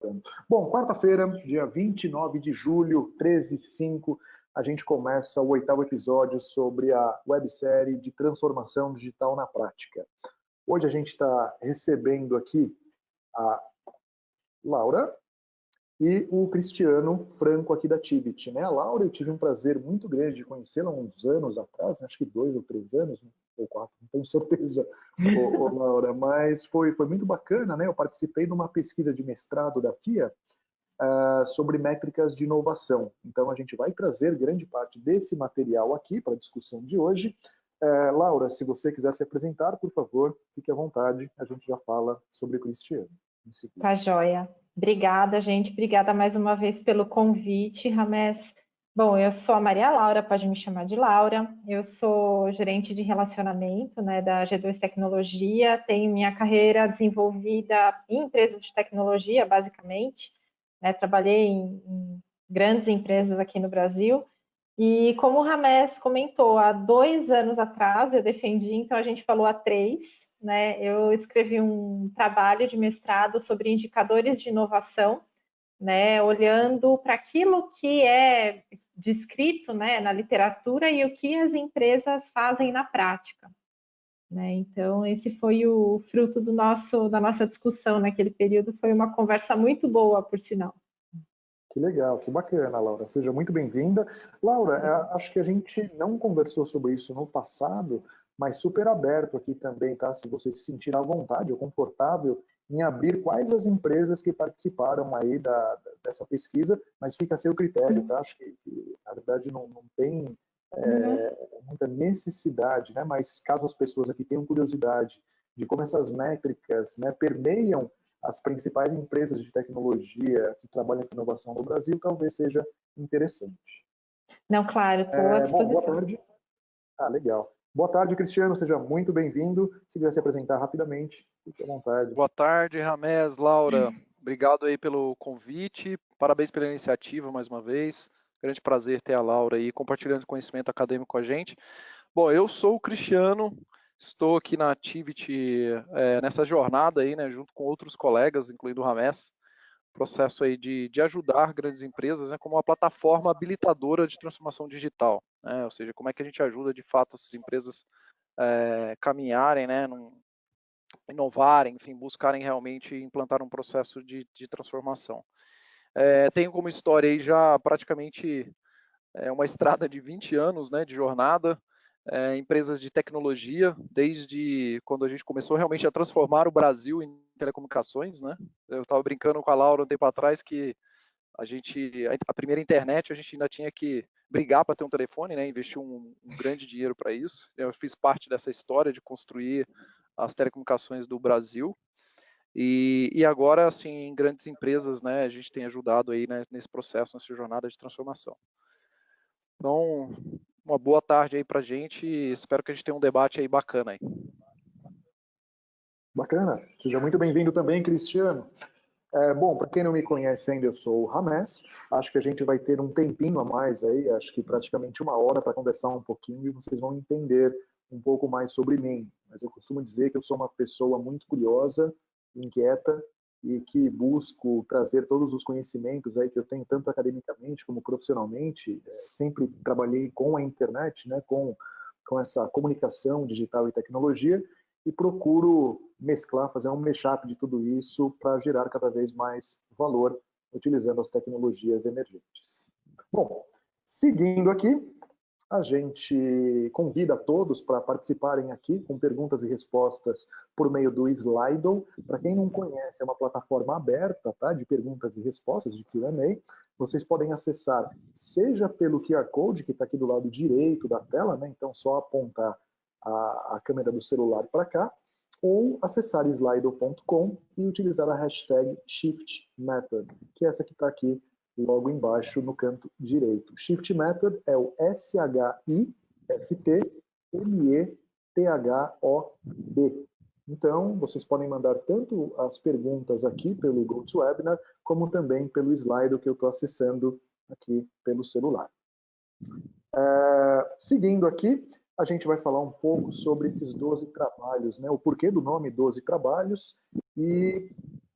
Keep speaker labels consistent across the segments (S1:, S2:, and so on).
S1: voltando. Bom, quarta-feira, dia 29 de julho, 13h05, a gente começa o 8º episódio sobre a websérie de transformação digital na prática. Hoje a gente está recebendo aqui a Laura e o Cristiano Franco aqui da Tivit, né? A Laura, eu tive um prazer muito grande de conhecê-la há uns anos atrás, acho que 2 ou 3 anos, ou 4, não tenho certeza, Laura, mas foi muito bacana, né? Eu participei de uma pesquisa de mestrado da FIA sobre métricas de inovação. Então, a gente vai trazer grande parte desse material aqui para a discussão de hoje. Laura, se você quiser se apresentar, por favor, fique à vontade, a gente já fala sobre o Cristiano.
S2: Tá joia. Obrigada, gente. Obrigada mais uma vez pelo convite, Ramés. Bom, eu sou a Maria Laura, pode me chamar de Laura. Eu sou gerente de relacionamento, né, da G2 Tecnologia. Tenho minha carreira desenvolvida em empresas de tecnologia, basicamente. Né, trabalhei em grandes empresas aqui no Brasil. E como o Ramés comentou, há 2 anos atrás eu defendi, então a gente falou há 3, né? Eu escrevi um trabalho de mestrado sobre indicadores de inovação, né? Olhando para aquilo que é descrito, né, na literatura e o que as empresas fazem na prática. Né? Então, esse foi o fruto da nossa discussão naquele período. Foi uma conversa muito boa, por sinal.
S1: Que legal, que bacana, Laura. Seja muito bem-vinda. Laura, acho que a gente não conversou sobre isso no passado, mas super aberto aqui também, tá? Se você se sentir à vontade ou confortável em abrir quais as empresas que participaram aí dessa pesquisa, mas fica a seu critério, tá? Acho que na verdade, não tem muita necessidade, né? Mas caso as pessoas aqui tenham curiosidade de como essas métricas, né, permeiam as principais empresas de tecnologia que trabalham com inovação no Brasil, talvez seja interessante.
S2: Não, claro, estou à disposição.
S1: Bom, boa tarde. Legal. Boa tarde, Cristiano, seja muito bem-vindo. Se quiser se apresentar rapidamente, fique à vontade.
S3: Boa tarde, Ramés, Laura. Obrigado aí pelo convite. Parabéns pela iniciativa mais uma vez. Grande prazer ter a Laura aí compartilhando conhecimento acadêmico com a gente. Bom, eu sou o Cristiano, estou aqui na Tivit nessa jornada aí, né, junto com outros colegas, incluindo o Ramés, processo aí de ajudar grandes empresas, né, como uma plataforma habilitadora de transformação digital, né, ou seja, como é que a gente ajuda de fato essas empresas caminharem, né, inovarem, enfim, buscarem realmente implantar um processo de transformação. Tenho como história aí já praticamente uma estrada de 20 anos, né, de jornada, empresas de tecnologia, desde quando a gente começou realmente a transformar o Brasil em telecomunicações, né? Eu estava brincando com a Laura um tempo atrás que a primeira internet a gente ainda tinha que brigar para ter um telefone, né? Investir um grande dinheiro para isso. Eu fiz parte dessa história de construir as telecomunicações do Brasil. E agora, assim, em grandes empresas, né, a gente tem ajudado aí, né, nesse processo, nessa jornada de transformação. Então, uma boa tarde aí pra gente e espero que a gente tenha um debate aí bacana aí.
S1: Bacana. Seja muito bem-vindo também, Cristiano. Bom, para quem não me conhece ainda, eu sou o Ramés. Acho que a gente vai ter um tempinho a mais aí, acho que praticamente 1 hora para conversar um pouquinho e vocês vão entender um pouco mais sobre mim. Mas eu costumo dizer que eu sou uma pessoa muito curiosa, inquieta e que busco trazer todos os conhecimentos aí que eu tenho, tanto academicamente como profissionalmente. Sempre trabalhei com a internet, né, com essa comunicação digital e tecnologia, e procuro mesclar, fazer um mashup de tudo isso para gerar cada vez mais valor utilizando as tecnologias emergentes. Bom, seguindo aqui, a gente convida a todos para participarem aqui com perguntas e respostas por meio do Slido. Para quem não conhece, é uma plataforma aberta, tá, de perguntas e respostas, de Q&A. Vocês podem acessar, seja pelo QR Code, que está aqui do lado direito da tela, né, então só apontar a câmera do celular para cá, ou acessar slido.com e utilizar a hashtag ShiftMethod, que é essa que está aqui logo embaixo no canto direito. Shift Method é o SHIFTMETHOD. Então, vocês podem mandar tanto as perguntas aqui pelo GoToWebinar, como também pelo Slido que eu estou acessando aqui pelo celular. Seguindo aqui, a gente vai falar um pouco sobre esses 12 trabalhos, né? O porquê do nome 12 trabalhos e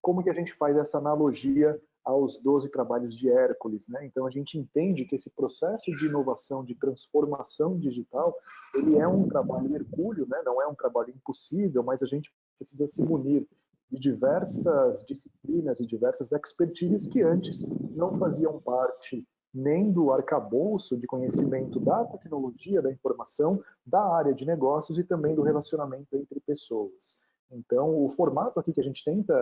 S1: como que a gente faz essa analogia aos 12 trabalhos de Hércules, né? Então a gente entende que esse processo de inovação, de transformação digital, ele é um trabalho hercúleo, né? Não é um trabalho impossível, mas a gente precisa se munir de diversas disciplinas e diversas expertises que antes não faziam parte nem do arcabouço de conhecimento da tecnologia, da informação, da área de negócios e também do relacionamento entre pessoas. Então, o formato aqui que a gente tenta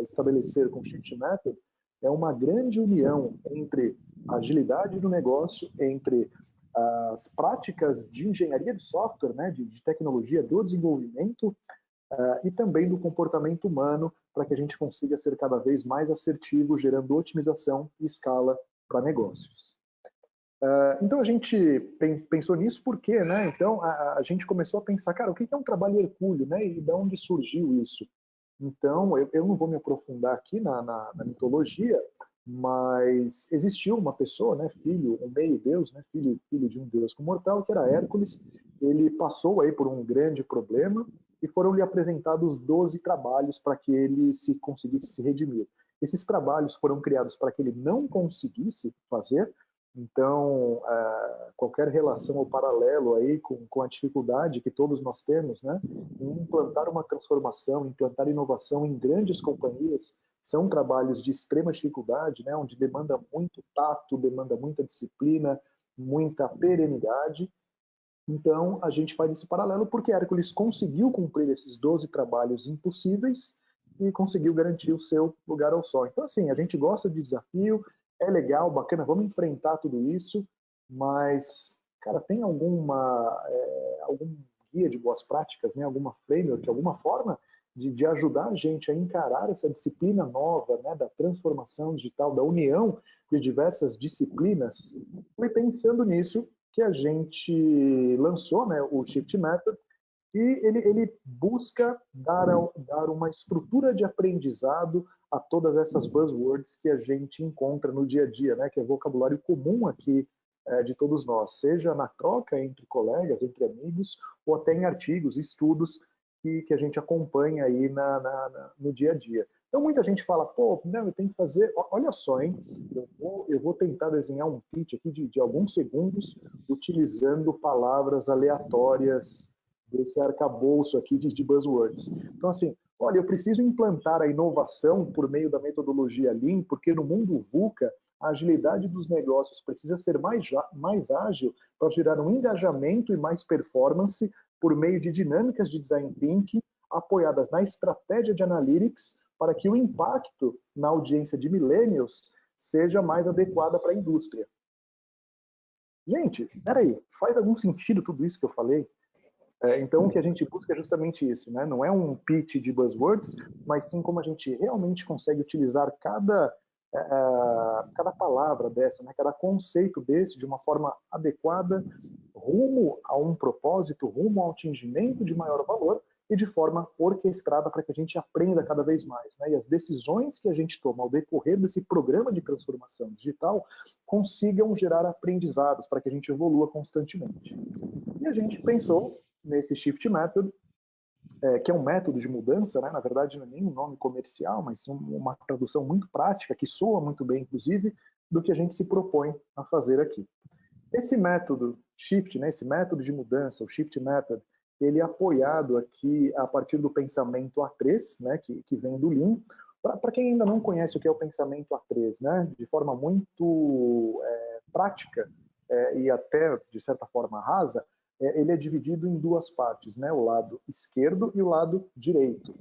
S1: estabelecer com o Shift Method é uma grande união entre a agilidade do negócio, entre as práticas de engenharia de software, né, de tecnologia do desenvolvimento, e também do comportamento humano, para que a gente consiga ser cada vez mais assertivo, gerando otimização e escala para negócios. Então a gente pensou nisso porque, né? Então a gente começou a pensar, cara, o que é um trabalho hercúleo, né? E de onde surgiu isso? Então eu não vou me aprofundar aqui na mitologia, mas existiu uma pessoa, né? Filho, um meio-deus, né? Filho de um deus mortal, que era Hércules. Ele passou aí por um grande problema e foram-lhe apresentados 12 trabalhos para que ele conseguisse se redimir. Esses trabalhos foram criados para que ele não conseguisse fazer. Então, qualquer relação ou paralelo aí com a dificuldade que todos nós temos, né, em implantar uma transformação, implantar inovação em grandes companhias, são trabalhos de extrema dificuldade, né, onde demanda muito tato, demanda muita disciplina, muita perenidade. Então, a gente faz esse paralelo porque Hércules conseguiu cumprir esses 12 trabalhos impossíveis e conseguiu garantir o seu lugar ao sol. Então, assim, a gente gosta de desafio, é legal, bacana, vamos enfrentar tudo isso, mas, cara, tem algum guia de boas práticas, né? Alguma framework, alguma forma de ajudar a gente a encarar essa disciplina nova, né, da transformação digital, da união de diversas disciplinas? Fui pensando nisso que a gente lançou, né, o Shift Method, e ele busca dar uma estrutura de aprendizado a todas essas buzzwords que a gente encontra no dia a dia, né, que é vocabulário comum aqui de todos nós, seja na troca entre colegas, entre amigos, ou até em artigos, estudos que a gente acompanha aí no dia a dia. Então muita gente fala, pô, não, eu tenho que fazer, olha só, hein, eu vou tentar desenhar um pitch aqui de alguns segundos, utilizando palavras aleatórias desse arcabouço aqui de buzzwords. Então, assim, olha, eu preciso implantar a inovação por meio da metodologia Lean, porque no mundo VUCA, a agilidade dos negócios precisa ser mais ágil para gerar um engajamento e mais performance por meio de dinâmicas de design thinking apoiadas na estratégia de analytics para que o impacto na audiência de millennials seja mais adequada para a indústria. Gente, peraí, faz algum sentido tudo isso que eu falei? Então, o que a gente busca é justamente isso, né? Não é um pitch de buzzwords, mas sim como a gente realmente consegue utilizar cada palavra dessa, né? Cada conceito desse de uma forma adequada, rumo a um propósito, rumo ao atingimento de maior valor e de forma orquestrada para que a gente aprenda cada vez mais, né? E as decisões que a gente toma ao decorrer desse programa de transformação digital consigam gerar aprendizados para que a gente evolua constantemente. E a gente pensou nesse Shift Method, que é um método de mudança, né? Na verdade não é nem um nome comercial, mas uma tradução muito prática, que soa muito bem, inclusive, do que a gente se propõe a fazer aqui. Esse método Shift, né? Esse método de mudança, o Shift Method, ele é apoiado aqui a partir do pensamento A3, né? que vem do Lean. Para quem ainda não conhece o que é o pensamento A3, né? De forma muito prática e até, de certa forma, rasa, ele é dividido em duas partes, né? O lado esquerdo e o lado direito.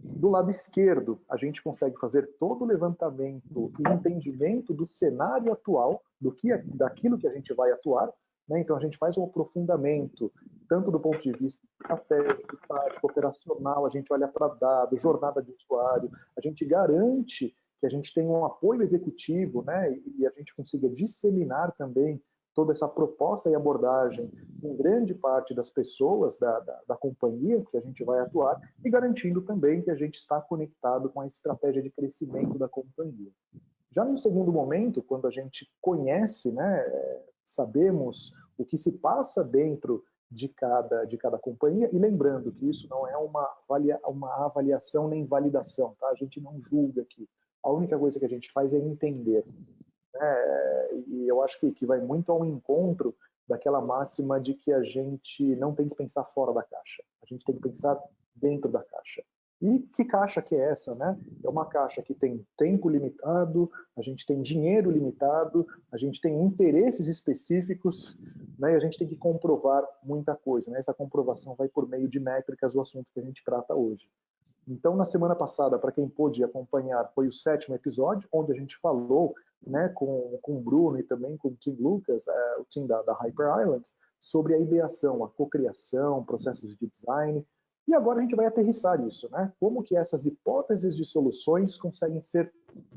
S1: Do lado esquerdo, a gente consegue fazer todo o levantamento e entendimento do cenário atual, daquilo que a gente vai atuar, né? Então a gente faz um aprofundamento, tanto do ponto de vista estratégico, tático, operacional, a gente olha para dados, jornada de usuário, a gente garante que a gente tenha um apoio executivo, né? E a gente consiga disseminar também toda essa proposta e abordagem em grande parte das pessoas da companhia que a gente vai atuar e garantindo também que a gente está conectado com a estratégia de crescimento da companhia. Já no segundo momento, quando a gente conhece, né, sabemos o que se passa dentro de cada companhia, e lembrando que isso não é uma avaliação nem validação, tá? A gente não julga aqui. A única coisa que a gente faz é entender, né? E eu acho que vai muito ao encontro daquela máxima de que a gente não tem que pensar fora da caixa, a gente tem que pensar dentro da caixa. E que caixa que é essa, né? É uma caixa que tem tempo limitado, a gente tem dinheiro limitado, a gente tem interesses específicos, né? E a gente tem que comprovar muita coisa, né? Essa comprovação vai por meio de métricas, o assunto que a gente trata hoje. Então, na semana passada, para quem pôde acompanhar, foi o 7º episódio, onde a gente falou, né, com o Bruno e também com o Tim Lucas, o Tim da Hyper Island, sobre a ideação, a cocriação, processos de design. E agora a gente vai aterrissar isso, né? Como que essas hipóteses de soluções conseguem ser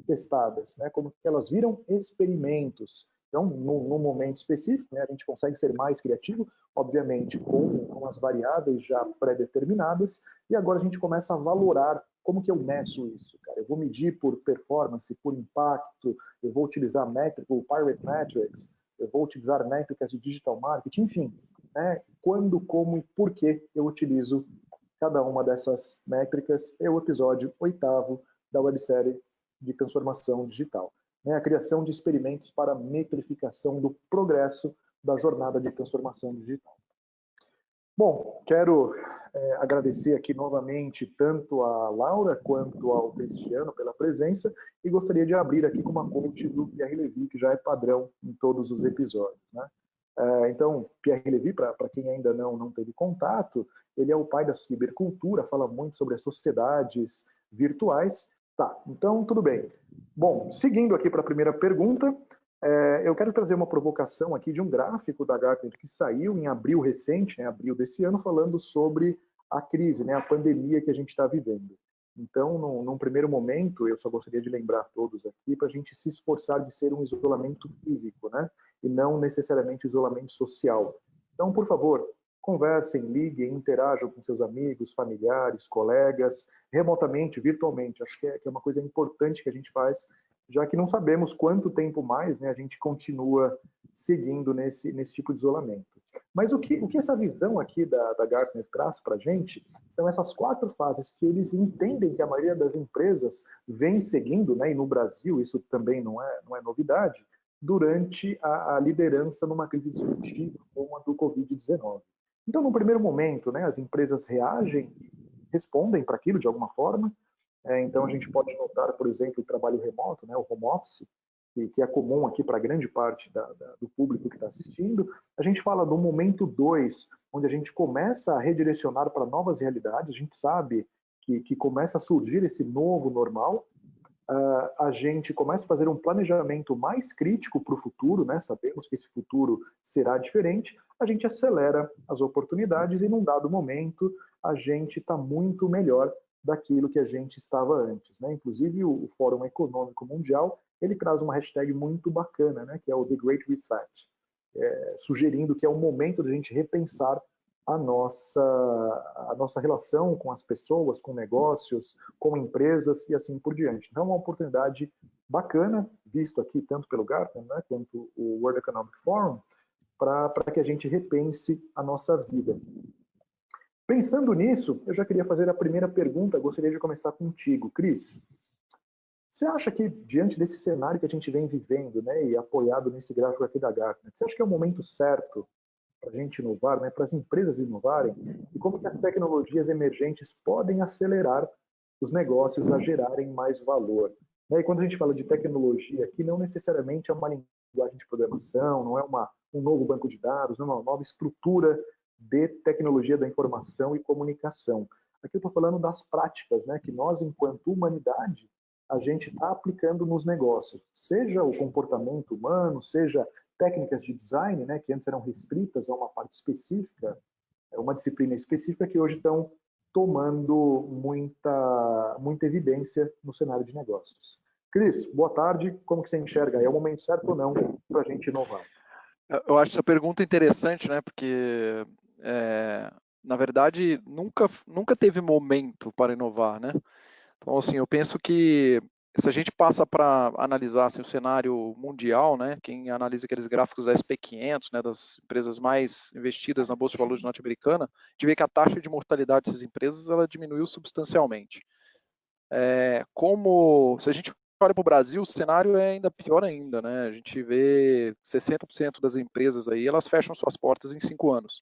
S1: testadas, né? Como que elas viram experimentos. Então, no momento específico, né, a gente consegue ser mais criativo, obviamente, com as variáveis já pré-determinadas, e agora a gente começa a valorar como que eu meço isso, cara. Eu vou medir por performance, por impacto, eu vou utilizar métrica, o Pirate Metrics, eu vou utilizar métricas de digital marketing, enfim, né? Quando, como e por que eu utilizo cada uma dessas métricas é o episódio 8º da websérie de transformação digital, né? A criação de experimentos para metrificação do progresso da jornada de transformação digital. Bom, quero agradecer aqui novamente tanto a Laura quanto ao Cristiano pela presença e gostaria de abrir aqui com uma quote do Pierre Levy, que já é padrão em todos os episódios, né? Então, Pierre Levy, para quem ainda não teve contato, ele é o pai da cibercultura, fala muito sobre as sociedades virtuais. Tá, então tudo bem. Bom, seguindo aqui para a primeira pergunta, eu quero trazer uma provocação aqui de um gráfico da Gartner que saiu em abril recente, né, abril desse ano, falando sobre a crise, né, a pandemia que a gente está vivendo. Então, num primeiro momento, eu só gostaria de lembrar a todos aqui para a gente se esforçar de ser um isolamento físico, né, e não necessariamente isolamento social. Então, por favor, conversem, liguem, interajam com seus amigos, familiares, colegas, remotamente, virtualmente. Acho que é uma coisa importante que a gente faz, já que não sabemos quanto tempo mais, né, a gente continua seguindo nesse tipo de isolamento. Mas o que essa visão aqui da Gartner traz para a gente são essas 4 fases que eles entendem que a maioria das empresas vem seguindo, né, e no Brasil isso também não é novidade, durante a liderança numa crise disruptiva como a do Covid-19. Então, no primeiro momento, né, as empresas reagem, respondem para aquilo de alguma forma. Então, a gente pode notar, por exemplo, o trabalho remoto, né, o home office, que é comum aqui para grande parte do público que está assistindo. A gente fala do momento 2, onde a gente começa a redirecionar para novas realidades, a gente sabe que começa a surgir esse novo normal, a gente começa a fazer um planejamento mais crítico para o futuro, né? Sabemos que esse futuro será diferente, a gente acelera as oportunidades e num dado momento a gente está muito melhor daquilo que a gente estava antes, né? Inclusive o Fórum Econômico Mundial, ele traz uma hashtag muito bacana, né? Que é o The Great Reset, sugerindo que é o momento de a gente repensar a nossa relação com as pessoas, com negócios, com empresas e assim por diante. Então, é uma oportunidade bacana, visto aqui tanto pelo Gartner, né, quanto o World Economic Forum, para que a gente repense a nossa vida. Pensando nisso, eu já queria fazer a primeira pergunta, gostaria de começar contigo, Cris. Você acha que, diante desse cenário que a gente vem vivendo, né, e apoiado nesse gráfico aqui da Gartner, você acha que é o momento certo para a gente inovar, né, para as empresas inovarem, e como que as tecnologias emergentes podem acelerar os negócios a gerarem mais valor? Né? E quando a gente fala de tecnologia aqui, não necessariamente é uma linguagem de programação, não é um novo banco de dados, não é uma nova estrutura de tecnologia da informação e comunicação. Aqui eu estou falando das práticas, né, que nós, enquanto humanidade, a gente está aplicando nos negócios, seja o comportamento humano, seja técnicas de design, né, que antes eram restritas a uma parte específica, uma disciplina específica, que hoje estão tomando muita evidência no cenário de negócios. Cris, boa tarde. Como que você enxerga? É o momento certo ou não para a gente inovar?
S3: Eu acho essa pergunta interessante, né? Porque, na verdade, nunca teve momento para inovar, né? Então, assim, eu penso que se a gente passa para analisar assim, o cenário mundial, né, quem analisa aqueles gráficos da SP500, né, das empresas mais investidas na Bolsa de Valores norte-americana, a gente vê que a taxa de mortalidade dessas empresas ela diminuiu substancialmente. Se a gente olha para o Brasil, o cenário é ainda pior ainda, né? A gente vê 60% das empresas aí, elas fecham suas portas em 5 anos.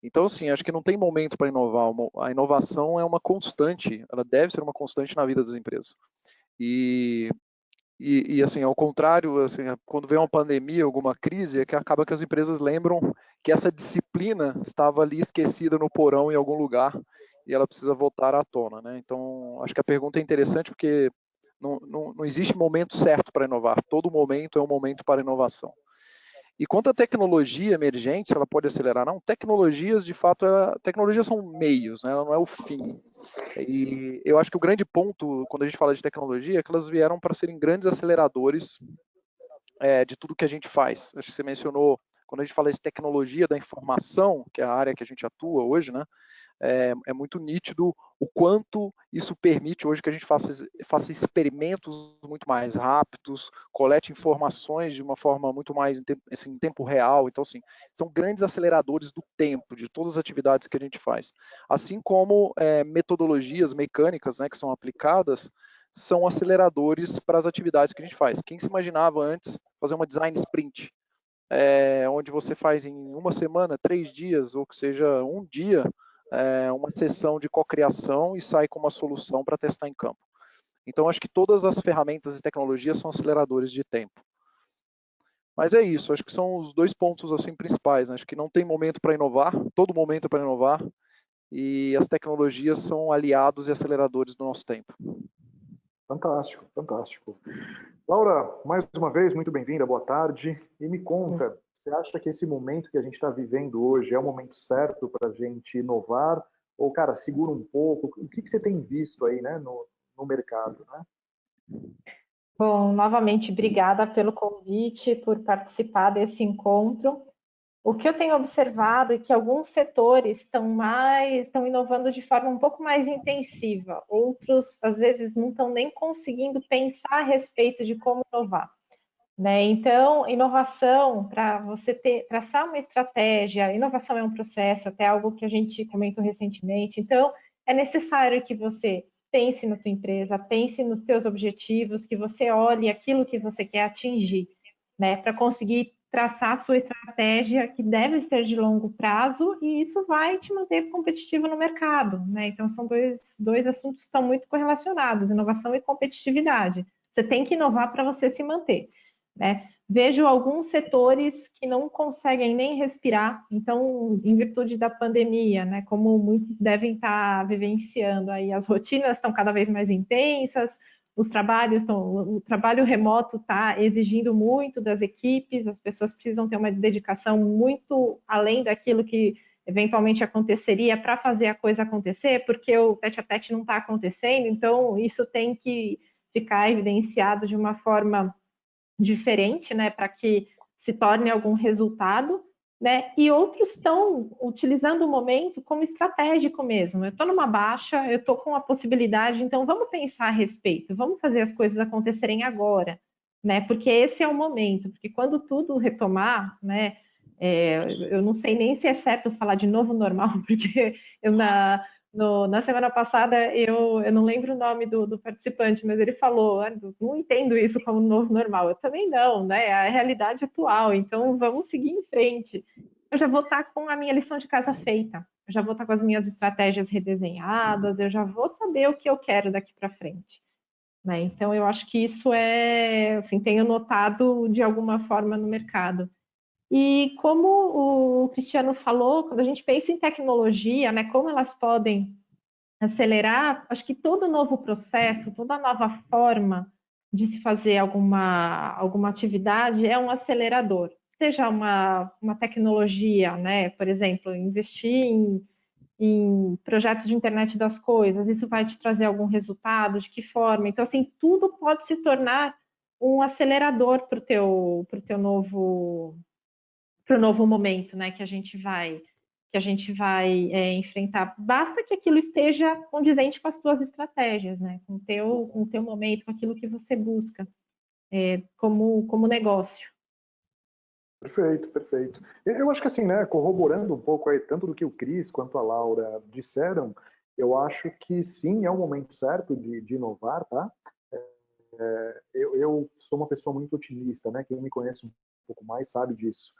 S3: Então, assim, acho que não tem momento para inovar. A inovação é uma constante, ela deve ser uma constante na vida das empresas. E assim, ao contrário, assim, quando vem uma pandemia, alguma crise, é que acaba que as empresas lembram que essa disciplina estava ali esquecida no porão em algum lugar e ela precisa voltar à tona, né? Então, acho que a pergunta é interessante porque não existe momento certo para inovar. Todo momento é um momento para inovação. E quanto à tecnologia emergente, se ela pode acelerar, não, tecnologias, de fato, tecnologias são meios, né? Ela não é o fim. E eu acho que o grande ponto, quando a gente fala de tecnologia, é que elas vieram para serem grandes aceleradores de tudo que a gente faz. Acho que você mencionou, quando a gente fala de tecnologia da informação, que é a área que a gente atua hoje, né? É muito nítido o quanto isso permite hoje que a gente faça experimentos muito mais rápidos, colete informações de uma forma muito mais em tempo real. Então, assim, são grandes aceleradores do tempo, de todas as atividades que a gente faz. Assim como metodologias mecânicas, né, que são aplicadas, são aceleradores para as atividades que a gente faz. Quem se imaginava antes fazer uma design sprint, onde você faz em uma semana, 3 dias, ou que seja, um dia, uma sessão de cocriação e sai com uma solução para testar em campo. Então, acho que todas as ferramentas e tecnologias são aceleradores de tempo. Mas é isso, acho que são os 2 pontos assim principais. Né? Acho que não tem momento para inovar, todo momento é para inovar, e as tecnologias são aliados e aceleradores do nosso tempo.
S1: Fantástico, fantástico. Laura, mais uma vez, muito bem-vinda, boa tarde. E me conta, você acha que esse momento que a gente está vivendo hoje é o momento certo para a gente inovar? Ou, cara, segura um pouco? O que você tem visto aí, né, no mercado, né?
S2: Bom, novamente, obrigada pelo convite, por participar desse encontro. O que eu tenho observado é que alguns setores estão inovando de forma um pouco mais intensiva, outros, às vezes, não estão nem conseguindo pensar a respeito de como inovar. Né? Então, inovação, para você traçar uma estratégia, inovação é um processo, até algo que a gente comentou recentemente. Então, é necessário que você pense na tua empresa, pense nos teus objetivos, que você olhe aquilo que você quer atingir, né? Para conseguir traçar a sua estratégia, que deve ser de longo prazo, e isso vai te manter competitivo no mercado, né? Então, são dois assuntos que estão muito correlacionados, inovação e competitividade. Você tem que inovar para você se manter. Né? Vejo alguns setores que não conseguem nem respirar, então, em virtude da pandemia, né, como muitos devem estar vivenciando, aí as rotinas estão cada vez mais intensas, o trabalho remoto está exigindo muito das equipes, as pessoas precisam ter uma dedicação muito além daquilo que eventualmente aconteceria para fazer a coisa acontecer, porque o tete-a-tete não está acontecendo, então isso tem que ficar evidenciado de uma forma diferente, né, para que se torne algum resultado, né? E outros estão utilizando o momento como estratégico mesmo. Eu estou numa baixa, eu estou com a possibilidade, então vamos pensar a respeito, vamos fazer as coisas acontecerem agora, né? Porque esse é o momento, porque quando tudo retomar, né? Eu não sei nem se é certo falar de novo normal, porque na semana passada, eu não lembro o nome do participante, mas ele falou, não entendo isso como novo normal. Eu também não, né? É a realidade atual, então vamos seguir em frente. Eu já vou estar com a minha lição de casa feita, eu já vou estar com as minhas estratégias redesenhadas, eu já vou saber o que eu quero daqui para frente. Né? Então, eu acho que isso assim, tenho notado de alguma forma no mercado. E como o Cristiano falou, quando a gente pensa em tecnologia, né, como elas podem acelerar, acho que todo novo processo, toda nova forma de se fazer alguma atividade é um acelerador. Seja uma tecnologia, né, por exemplo, investir em projetos de internet das coisas, isso vai te trazer algum resultado, de que forma? Então, assim, tudo pode se tornar um acelerador para o teu novo momento, né, que a gente que a gente vai enfrentar. Basta que aquilo esteja condizente com as tuas estratégias, né? Com o teu momento, com aquilo que você busca como negócio.
S1: Perfeito, perfeito. Eu acho que assim, né, corroborando um pouco aí, tanto do que o Cris quanto a Laura disseram, eu acho que sim, é o momento certo de inovar, tá? Eu sou uma pessoa muito otimista, né? Quem me conhece um pouco mais sabe disso.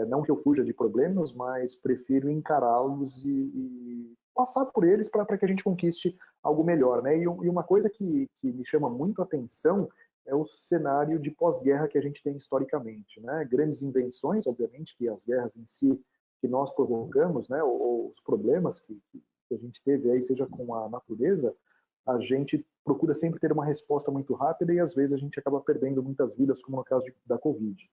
S1: Não que eu fuja de problemas, mas prefiro encará-los e passar por eles para que a gente conquiste algo melhor, né? E uma coisa que me chama muito a atenção é o cenário de pós-guerra que a gente tem historicamente, né? Grandes invenções, obviamente, que as guerras em si que nós provocamos, né? Ou os problemas que a gente teve aí, seja com a natureza, a gente procura sempre ter uma resposta muito rápida e às vezes a gente acaba perdendo muitas vidas, como no caso da Covid.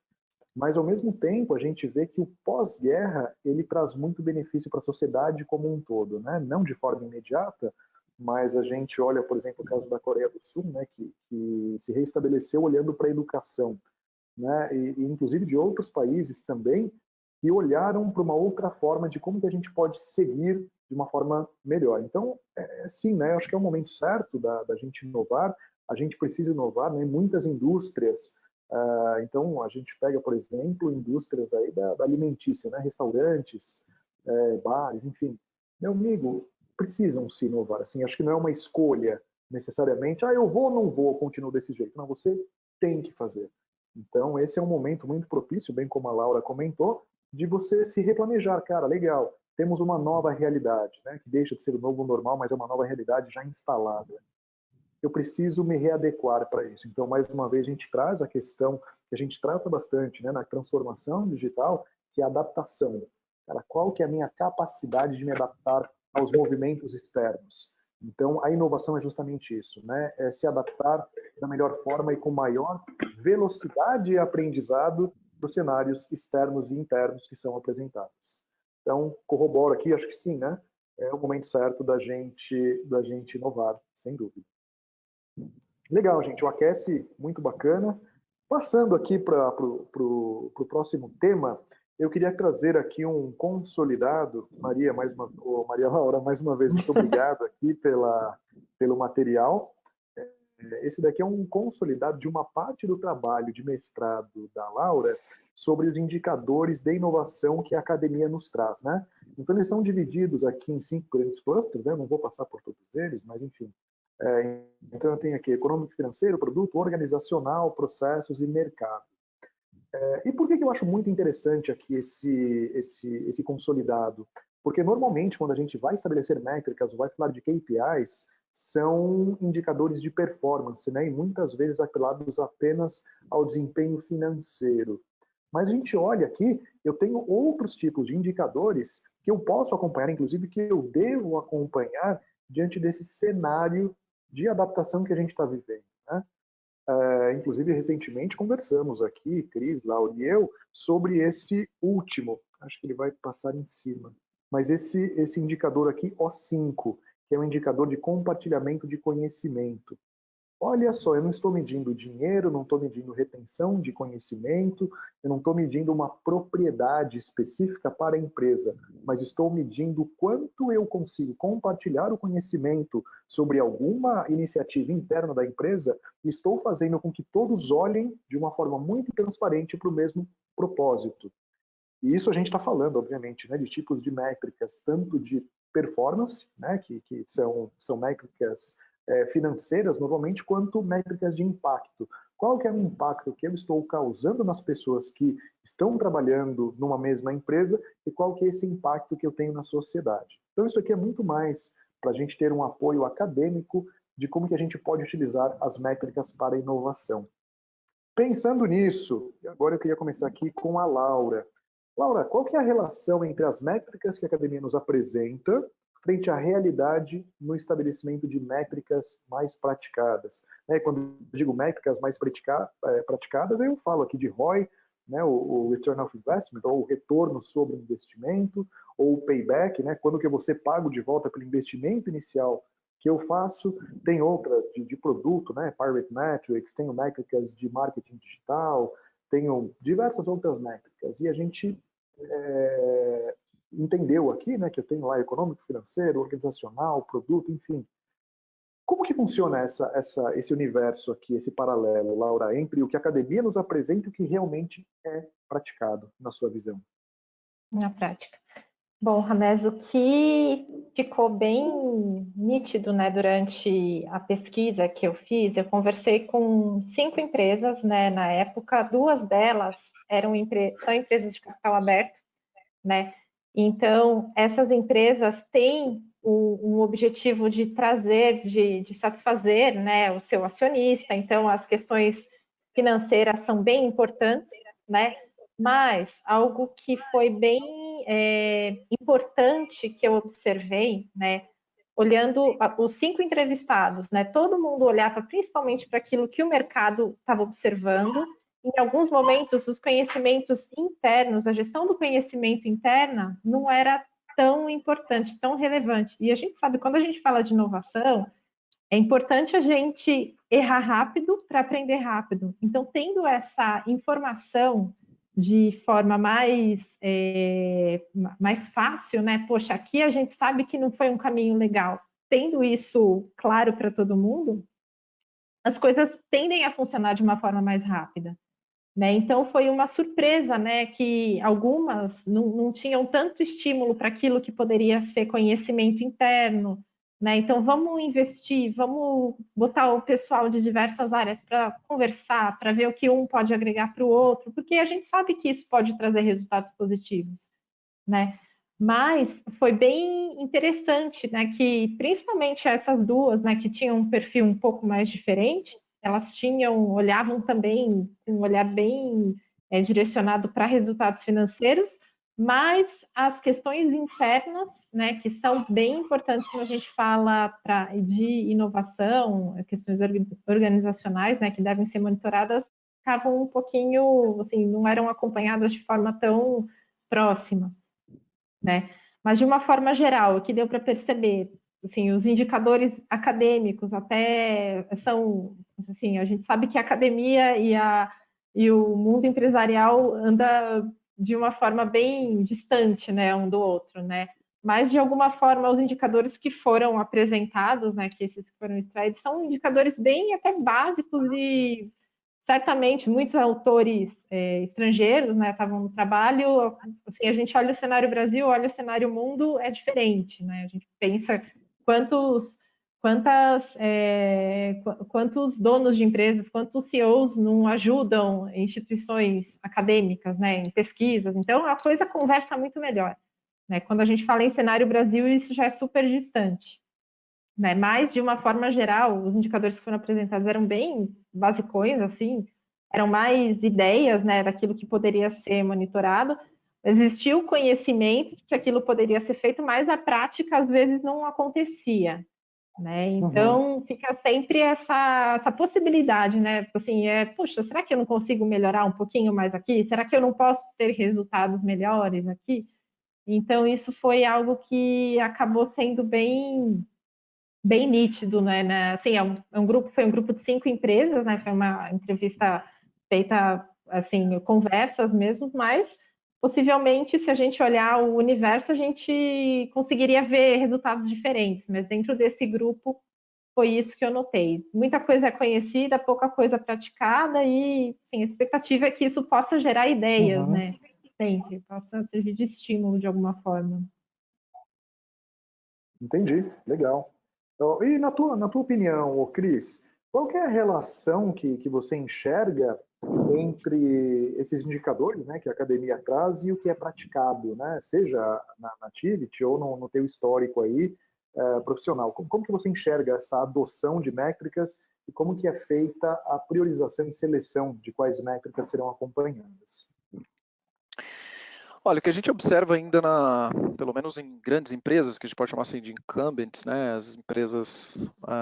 S1: Mas ao mesmo tempo a gente vê que o pós-guerra ele traz muito benefício para a sociedade como um todo, né? Não de forma imediata, mas a gente olha, por exemplo, o caso da Coreia do Sul, né? Que se reestabeleceu olhando para a educação, né? E inclusive de outros países também que olharam para uma outra forma de como que a gente pode seguir de uma forma melhor. Então, sim, né? Acho que é o momento certo da gente inovar. A gente precisa inovar, né? Muitas indústrias. Então, a gente pega, por exemplo, indústrias aí da alimentícia, né? Restaurantes, bares, enfim. Meu amigo, precisam se inovar. Assim, acho que não é uma escolha necessariamente. Eu vou ou não vou, continuo desse jeito. Não, você tem que fazer. Então, esse é um momento muito propício, bem como a Laura comentou, de você se replanejar. Cara, legal, temos uma nova realidade, né, que deixa de ser o novo normal, mas é uma nova realidade já instalada. Eu preciso me readequar para isso. Então, mais uma vez, a gente traz a questão que a gente trata bastante, né, na transformação digital, que é a adaptação. Cara, qual que é a minha capacidade de me adaptar aos movimentos externos? Então, a inovação é justamente isso, né? É se adaptar da melhor forma e com maior velocidade e aprendizado dos cenários externos e internos que são apresentados. Então, corroboro aqui, acho que sim, né? É o momento certo da gente inovar, sem dúvida. Legal, gente. O Aquece, muito bacana. Passando aqui para o próximo tema, eu queria trazer aqui um consolidado. Maria Laura, mais uma vez, muito obrigado aqui pelo material. Esse daqui é um consolidado de uma parte do trabalho de mestrado da Laura sobre os indicadores de inovação que a academia nos traz, né? Então, eles são divididos aqui em 5 grandes clusters, né? Não vou passar por todos eles, mas enfim. Então, eu tenho aqui econômico, financeiro, produto, organizacional, processos e mercado. E por que eu acho muito interessante aqui esse consolidado? Porque normalmente, quando a gente vai estabelecer métricas, vai falar de KPIs, são indicadores de performance, né? E muitas vezes atrelados apenas ao desempenho financeiro. Mas a gente olha aqui, eu tenho outros tipos de indicadores que eu posso acompanhar, inclusive que eu devo acompanhar diante desse cenário de adaptação que a gente está vivendo, né? Inclusive, recentemente conversamos aqui, Cris, Laura e eu, sobre esse último, acho que ele vai passar em cima, mas esse indicador aqui, O5, que é um indicador de compartilhamento de conhecimento. Olha só, eu não estou medindo dinheiro, não estou medindo retenção de conhecimento, eu não estou medindo uma propriedade específica para a empresa, mas estou medindo quanto eu consigo compartilhar o conhecimento sobre alguma iniciativa interna da empresa e estou fazendo com que todos olhem de uma forma muito transparente para o mesmo propósito. E isso a gente está falando, obviamente, né, de tipos de métricas, tanto de performance, né, que são métricas financeiras normalmente, quanto métricas de impacto. Qual que é o impacto que eu estou causando nas pessoas que estão trabalhando numa mesma empresa e qual que é esse impacto que eu tenho na sociedade? Então isso aqui é muito mais para a gente ter um apoio acadêmico de como que a gente pode utilizar as métricas para a inovação. Pensando nisso, agora eu queria começar aqui com a Laura. Laura, qual que é a relação entre as métricas que a academia nos apresenta frente à realidade no estabelecimento de métricas mais praticadas? Quando eu digo métricas mais praticadas, eu falo aqui de ROI, né, o Return of Investment, ou o retorno sobre investimento, ou o payback, né, quando que você paga de volta pelo investimento inicial que eu faço. Tem outras de produto, né, Pirate Metrics, tenho métricas de marketing digital, tenho diversas outras métricas. E a gente entendeu aqui, né, que eu tenho lá econômico, financeiro, organizacional, produto, enfim. Como que funciona esse universo aqui, esse paralelo, Laura, entre o que a academia nos apresenta e o que realmente é praticado, na sua visão?
S2: Na prática. Bom, Rames, o que ficou bem nítido, né, durante a pesquisa que eu fiz, eu conversei com 5 empresas, né, na época, 2 delas são empresas de capital aberto, né? Então, essas empresas têm um objetivo de trazer, de satisfazer, né, o seu acionista. Então, as questões financeiras são bem importantes, né? Mas algo que foi bem importante que eu observei, né? Olhando os 5 entrevistados, né? Todo mundo olhava principalmente para aquilo que o mercado estava observando. Em alguns momentos, os conhecimentos internos, a gestão do conhecimento interna não era tão importante, tão relevante. E a gente sabe, quando a gente fala de inovação, é importante a gente errar rápido para aprender rápido. Então, tendo essa informação de forma mais fácil, né? Poxa, aqui a gente sabe que não foi um caminho legal. Tendo isso claro para todo mundo, as coisas tendem a funcionar de uma forma mais rápida. Né? Então foi uma surpresa, né, que algumas não tinham tanto estímulo para aquilo que poderia ser conhecimento interno, né? Então vamos investir, vamos botar o pessoal de diversas áreas para conversar, para ver o que um pode agregar para o outro, porque a gente sabe que isso pode trazer resultados positivos, né? Mas foi bem interessante, né, que principalmente essas duas, né, que tinham um perfil um pouco mais diferente, elas olhavam também com um olhar bem direcionado para resultados financeiros, mas as questões internas, né, que são bem importantes quando a gente fala de inovação, questões organizacionais, né, que devem ser monitoradas, ficavam um pouquinho, assim, não eram acompanhadas de forma tão próxima, né? Mas de uma forma geral, o que deu para perceber, assim, os indicadores acadêmicos até são, assim, a gente sabe que a academia e o mundo empresarial anda de uma forma bem distante, né, um do outro, né? Mas de alguma forma os indicadores que foram apresentados, né, que esses que foram extraídos, são indicadores bem até básicos e certamente muitos autores estrangeiros, né, estavam no trabalho. Assim, a gente olha o cenário Brasil, olha o cenário mundo, é diferente, né? A gente pensa quantos donos de empresas, quantos CEOs não ajudam instituições acadêmicas, né, em pesquisas. Então, a coisa conversa muito melhor, né? Quando a gente fala em cenário Brasil, isso já é super distante. Né? Mas, de uma forma geral, os indicadores que foram apresentados eram bem basicões, assim, eram mais ideias, né, daquilo que poderia ser monitorado. Existia o conhecimento de que aquilo poderia ser feito, mas a prática, às vezes, não acontecia. Né? Então, fica sempre essa possibilidade, né? Assim, puxa, será que eu não consigo melhorar um pouquinho mais aqui? Será que eu não posso ter resultados melhores aqui? Então, isso foi algo que acabou sendo bem nítido, né? Assim, foi um grupo de 5 empresas, né? Foi uma entrevista feita, assim, conversas mesmo, mas possivelmente, se a gente olhar o universo, a gente conseguiria ver resultados diferentes, mas dentro desse grupo foi isso que eu notei. Muita coisa é conhecida, pouca coisa praticada e, sim, a expectativa é que isso possa gerar ideias, né? Sempre, possa servir de estímulo de alguma forma.
S1: Entendi, legal. Então, e na tua opinião, Cris, qual que é a relação que você enxerga entre esses indicadores, né, que a academia traz e o que é praticado, né, seja na Activity ou no teu histórico aí, profissional? Como que você enxerga essa adoção de métricas e como que é feita a priorização e seleção de quais métricas serão acompanhadas?
S3: Olha, o que a gente observa ainda, pelo menos em grandes empresas, que a gente pode chamar assim de incumbents, né, as empresas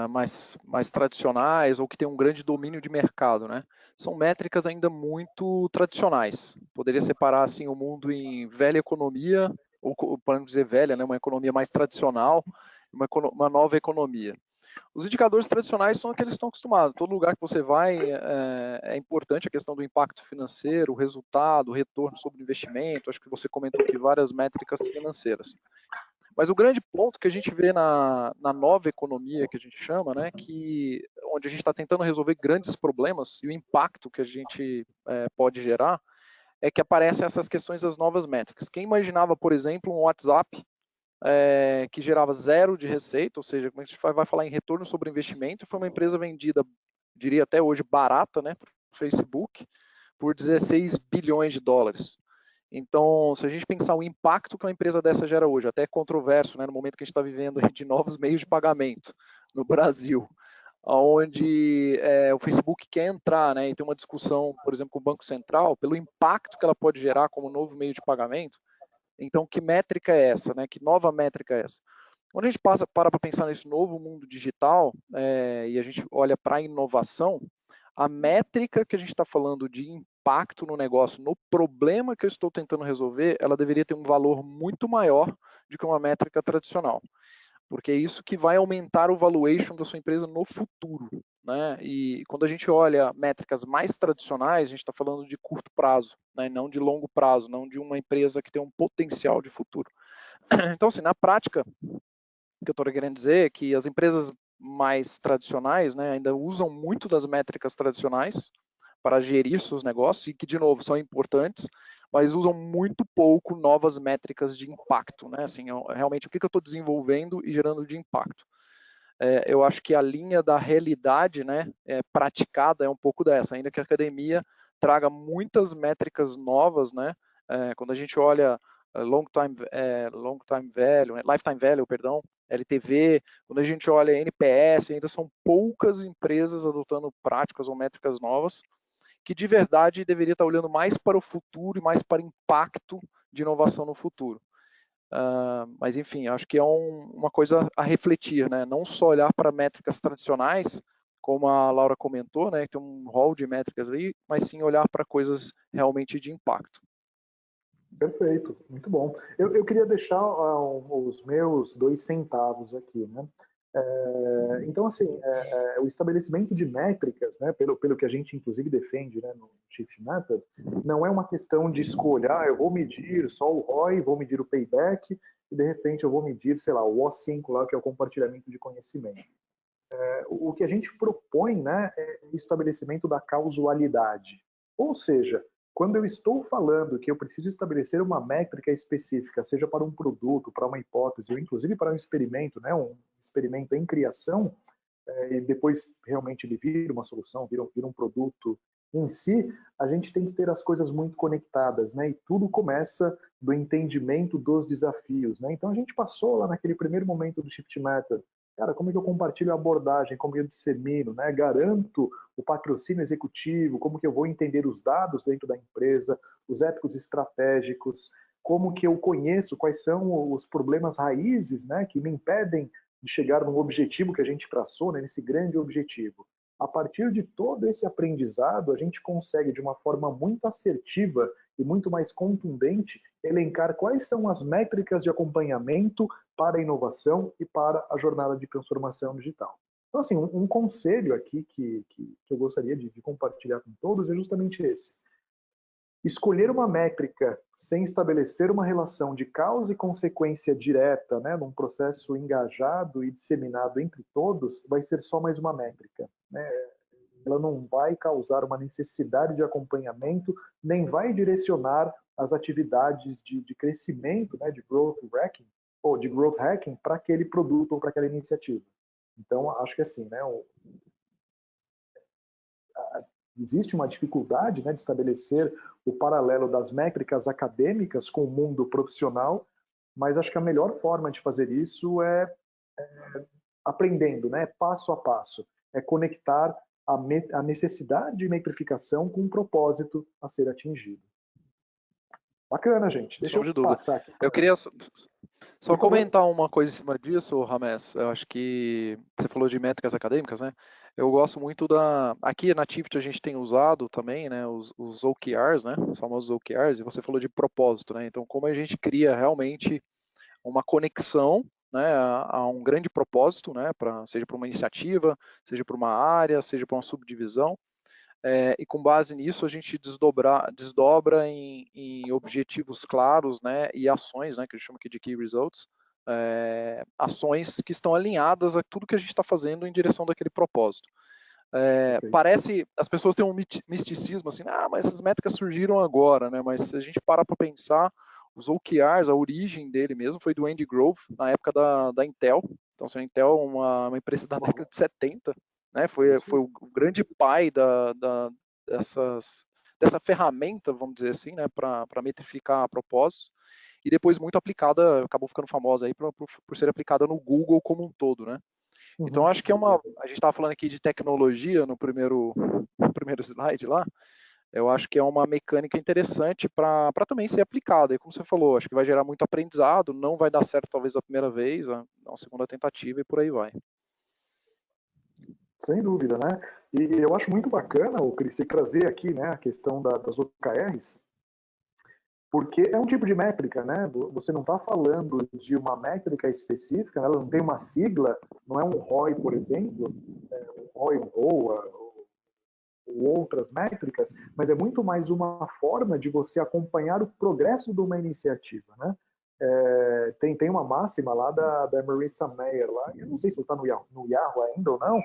S3: mais tradicionais ou que têm um grande domínio de mercado, né, são métricas ainda muito tradicionais. Poderia separar assim, o mundo em velha economia, ou podemos dizer velha, né, uma economia mais tradicional, uma nova economia. Os indicadores tradicionais são aqueles que estão acostumados. Todo lugar que você vai é importante a questão do impacto financeiro, o resultado, o retorno sobre o investimento. Acho que você comentou aqui várias métricas financeiras. Mas o grande ponto que a gente vê na nova economia, que a gente chama, né, que onde a gente está tentando resolver grandes problemas e o impacto que a gente pode gerar, é que aparecem essas questões das novas métricas. Quem imaginava, por exemplo, um WhatsApp que gerava zero de receita, ou seja, como a gente vai falar em retorno sobre investimento, foi uma empresa vendida, diria até hoje, barata, né, para o Facebook, por 16 bilhões de dólares. Então, se a gente pensar o impacto que uma empresa dessa gera hoje, até é controverso, né, no momento que a gente está vivendo de novos meios de pagamento no Brasil, onde o Facebook quer entrar, né, e tem uma discussão, por exemplo, com o Banco Central, pelo impacto que ela pode gerar como novo meio de pagamento. Então, que métrica é essa, né? Que nova métrica é essa? Quando a gente para pensar nesse novo mundo digital e a gente olha para a inovação, a métrica que a gente está falando de impacto no negócio, no problema que eu estou tentando resolver, ela deveria ter um valor muito maior do que uma métrica tradicional, porque é isso que vai aumentar o valuation da sua empresa no futuro, né? E quando a gente olha métricas mais tradicionais, a gente está falando de curto prazo, né? Não de longo prazo, não de uma empresa que tem um potencial de futuro. Então, assim, na prática, o que eu estou querendo dizer é que as empresas mais tradicionais, né, ainda usam muito das métricas tradicionais para gerir seus negócios e que, de novo, são importantes, mas usam muito pouco novas métricas de impacto, né? Assim, realmente, o que eu estou desenvolvendo e gerando de impacto. Eu acho que a linha da realidade, né, praticada é um pouco dessa, ainda que a academia traga muitas métricas novas, né? Quando a gente olha long time value, lifetime value, perdão, LTV, quando a gente olha NPS, ainda são poucas empresas adotando práticas ou métricas novas, que de verdade deveria estar olhando mais para o futuro e mais para o impacto de inovação no futuro. Mas enfim, acho que é uma coisa a refletir, né? Não só olhar para métricas tradicionais, como a Laura comentou, né? Que tem um rol de métricas aí, mas sim olhar para coisas realmente de impacto.
S1: Perfeito, muito bom. Eu queria deixar os meus 2 centavos aqui, né? Então, assim, o estabelecimento de métricas, né, pelo que a gente inclusive defende, né, no Shift Method, não é uma questão de escolha, eu vou medir só o ROI, vou medir o payback, e de repente eu vou medir, sei lá, o O5 lá, que é o compartilhamento de conhecimento. O que a gente propõe, né, é o estabelecimento da causalidade. Ou seja, quando eu estou falando que eu preciso estabelecer uma métrica específica, seja para um produto, para uma hipótese, ou inclusive para um experimento, né, um experimento em criação, e depois realmente ele vira uma solução, vira um produto em si, a gente tem que ter as coisas muito conectadas, né? E tudo começa do entendimento dos desafios, né? Então a gente passou lá naquele primeiro momento do Shift Method. Cara, como é que eu compartilho a abordagem, como eu dissemino, né? Garanto o patrocínio executivo, como que eu vou entender os dados dentro da empresa, os épicos estratégicos, como que eu conheço quais são os problemas raízes, né, que me impedem de chegar no objetivo que a gente traçou, né, nesse grande objetivo. A partir de todo esse aprendizado, a gente consegue, de uma forma muito assertiva e muito mais contundente, elencar quais são as métricas de acompanhamento para a inovação e para a jornada de transformação digital. Então, assim, um conselho aqui que eu gostaria de compartilhar com todos é justamente esse. Escolher uma métrica sem estabelecer uma relação de causa e consequência direta, né, num processo engajado e disseminado entre todos, vai ser só mais uma métrica, né? Ela não vai causar uma necessidade de acompanhamento, nem vai direcionar as atividades de crescimento, né, de growth hacking, ou de growth hacking para aquele produto ou para aquela iniciativa. Então, acho que assim, né, existe uma dificuldade, né, de estabelecer o paralelo das métricas acadêmicas com o mundo profissional, mas acho que a melhor forma de fazer isso é aprendendo, né, passo a passo, é conectar a necessidade de metrificação com um propósito a ser atingido. Bacana, gente. Deixa
S3: Som de
S1: eu
S3: dúvida.
S1: passar aqui.
S3: Eu queria só comentar uma coisa em cima disso, Rames. Eu acho que você falou de métricas acadêmicas, né? Eu gosto muito aqui na Tivit a gente tem usado também, né? Os OKRs, né? Os famosos OKRs. E você falou de propósito, né? Então, como a gente cria realmente uma conexão né, a um grande propósito, né, seja para uma iniciativa, seja para uma área, seja para uma subdivisão, e com base nisso a gente desdobra em objetivos claros, né, e ações, né, que a gente chama aqui de Key Results, ações que estão alinhadas a tudo que a gente está fazendo em direção daquele propósito. Parece, as pessoas têm um misticismo assim, mas essas métricas surgiram agora, né? Mas se a gente parar para pensar, os OKRs, a origem dele mesmo foi do Andy Grove, na época da Intel. Então, assim, a Intel é uma empresa da década de 70, né? Foi o grande pai dessa ferramenta, vamos dizer assim, né? Para metrificar propósitos. E depois muito aplicada, acabou ficando famosa aí por ser aplicada no Google como um todo, né? Então, acho que a gente estava falando aqui de tecnologia no primeiro slide lá, eu acho que é uma mecânica interessante para também ser aplicada. E como você falou, acho que vai gerar muito aprendizado, não vai dar certo talvez a primeira vez, a segunda tentativa e por aí vai.
S1: Sem dúvida, né? E eu acho muito bacana, o Cris, trazer aqui, né, a questão das OKRs, porque é um tipo de métrica, né? Você não está falando de uma métrica específica, ela não tem uma sigla, não é um ROI, por exemplo, um ROI, um ROA, ou outras métricas, mas é muito mais uma forma de você acompanhar o progresso de uma iniciativa, né? Tem uma máxima lá da Marissa Mayer, lá, eu não sei se ela está no Yahoo ainda ou não,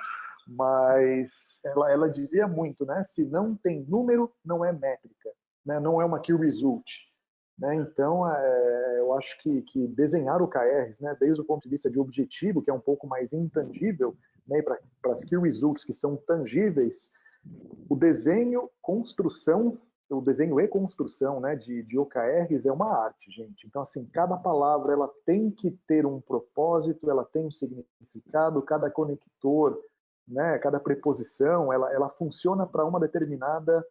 S1: mas ela dizia muito, né? Se não tem número, não é métrica, né? Não é uma key result. Né? Então, eu acho que desenhar OKRs, né, desde o ponto de vista de objetivo, que é um pouco mais intangível, né, para as key results que são tangíveis, o desenho e construção, né, de OKRs é uma arte, gente. Então, assim, cada palavra ela tem que ter um propósito, ela tem um significado, cada conector, né, cada preposição, ela funciona para uma determinada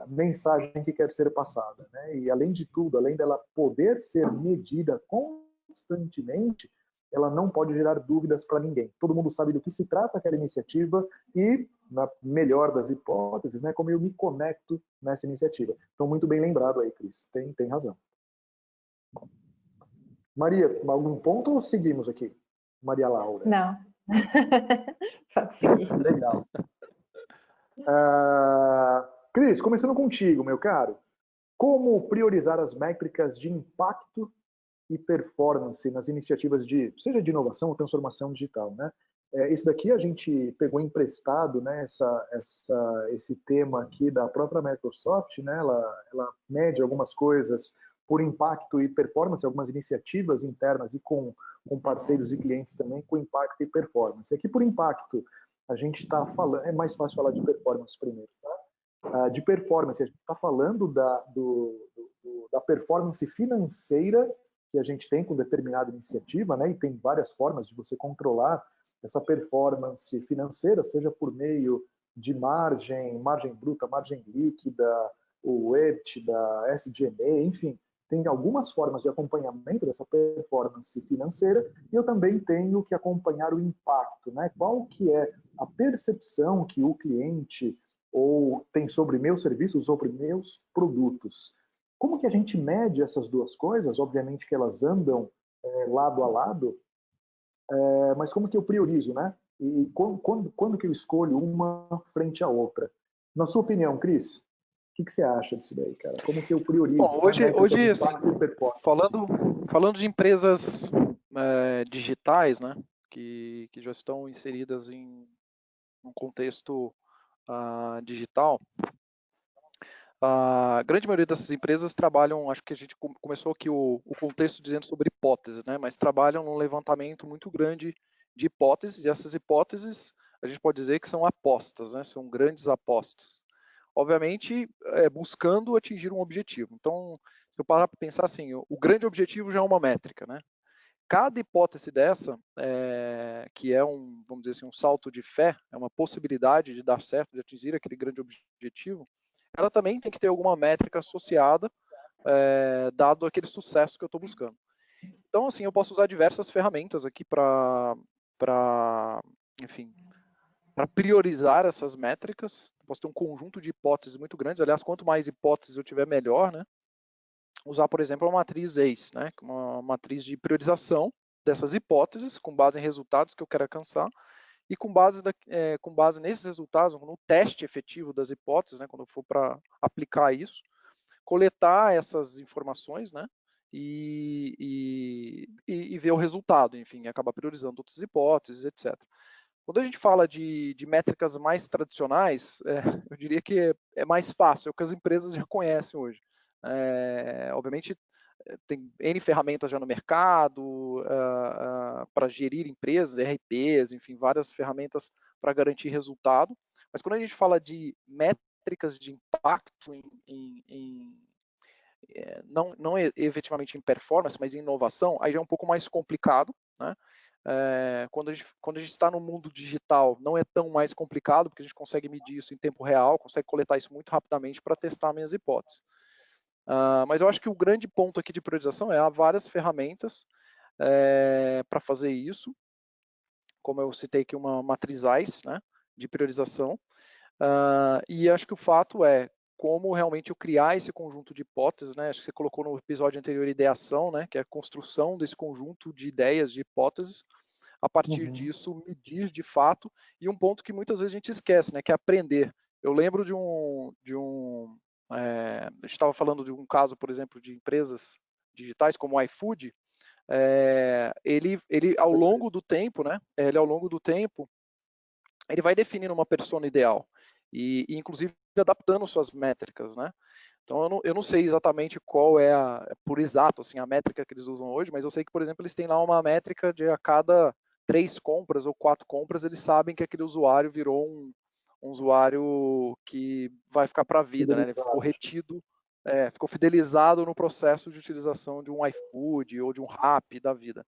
S1: mensagem que quer ser passada, né? E além de tudo, além dela poder ser medida constantemente, ela não pode gerar dúvidas para ninguém. Todo mundo sabe do que se trata aquela iniciativa e, na melhor das hipóteses, né, como eu me conecto nessa iniciativa. Então, muito bem lembrado aí, Cris. Tem razão. Maria, algum ponto ou seguimos aqui? Maria Laura.
S2: Não. Pode seguir.
S1: Legal. Cris, começando contigo, meu caro. Como priorizar as métricas de impacto e performance nas iniciativas seja de inovação ou transformação digital, né? Esse daqui a gente pegou emprestado, né, esse tema aqui da própria Microsoft, né? Ela mede algumas coisas por impacto e performance, algumas iniciativas internas e com parceiros e clientes também com impacto e performance. Aqui por impacto a gente está falando, é mais fácil falar de performance primeiro, tá? De performance, a gente está falando da performance financeira que a gente tem com determinada iniciativa, né? E tem várias formas de você controlar essa performance financeira, seja por meio de margem bruta, margem líquida, o EBITDA, SG&A, enfim, tem algumas formas de acompanhamento dessa performance financeira e eu também tenho que acompanhar o impacto, né? Qual que é a percepção que o cliente ou tem sobre meus serviços, sobre meus produtos. Como que a gente mede essas duas coisas? Obviamente que elas andam lado a lado, mas como que eu priorizo, né? E quando que eu escolho uma frente à outra? Na sua opinião, Cris, o que você acha disso daí, cara? Como que eu priorizo?
S3: Bom, hoje assim,
S1: e performance?
S3: falando de empresas digitais, né, que já estão inseridas em um contexto digital, a grande maioria dessas empresas trabalham, acho que a gente começou aqui o contexto dizendo sobre hipóteses, né, mas trabalham num levantamento muito grande de hipóteses, e essas hipóteses a gente pode dizer que são apostas, né, são grandes apostas. Obviamente, buscando atingir um objetivo. Então, se eu parar para pensar assim, o grande objetivo já é uma métrica, né? Cada hipótese dessa, que é vamos dizer assim, um salto de fé, é uma possibilidade de dar certo, de atingir aquele grande objetivo, ela também tem que ter alguma métrica associada, dado aquele sucesso que eu estou buscando. Então, assim, eu posso usar diversas ferramentas aqui para enfim, para priorizar essas métricas. Eu posso ter um conjunto de hipóteses muito grandes. Aliás, quanto mais hipóteses eu tiver, melhor, né? Usar, por exemplo, a matriz ACE, né? Uma matriz de priorização, dessas hipóteses, com base em resultados que eu quero alcançar, e com base nesses resultados, no teste efetivo das hipóteses, né, quando eu for para aplicar isso, coletar essas informações, né, e ver o resultado, enfim, acabar priorizando outras hipóteses, etc. Quando a gente fala de métricas mais tradicionais, eu diria que é mais fácil, é o que as empresas já conhecem hoje. Obviamente, tem N ferramentas já no mercado para gerir empresas, RPs, enfim, várias ferramentas para garantir resultado. Mas quando a gente fala de métricas de impacto não efetivamente em performance, mas em inovação, aí já é um pouco mais complicado, né? Quando a gente está no mundo digital, não é tão mais complicado, porque a gente consegue medir isso em tempo real, consegue coletar isso muito rapidamente para testar minhas hipóteses. Mas eu acho que o grande ponto aqui de priorização há várias ferramentas para fazer isso, como eu citei aqui uma matriz ICE, né, de priorização, e acho que o fato é como realmente eu criar esse conjunto de hipóteses, né? Acho que você colocou no episódio anterior ideação, né? Que é a construção desse conjunto de ideias, de hipóteses, a partir disso medir de fato, e um ponto que muitas vezes a gente esquece, né? Que é aprender. Eu lembro a gente estava falando de um caso, por exemplo, de empresas digitais como o iFood, ele ao longo do tempo, né? Ele ao longo do tempo, ele vai definindo uma persona ideal e inclusive adaptando suas métricas, né? Então eu não sei exatamente qual é por exato assim a métrica que eles usam hoje, mas eu sei que, por exemplo, eles têm lá uma métrica de a cada 3 compras ou 4 compras eles sabem que aquele usuário virou um usuário que vai ficar para a vida, né? Ele ficou retido, ficou fidelizado no processo de utilização de um iFood ou de um Rappi da vida.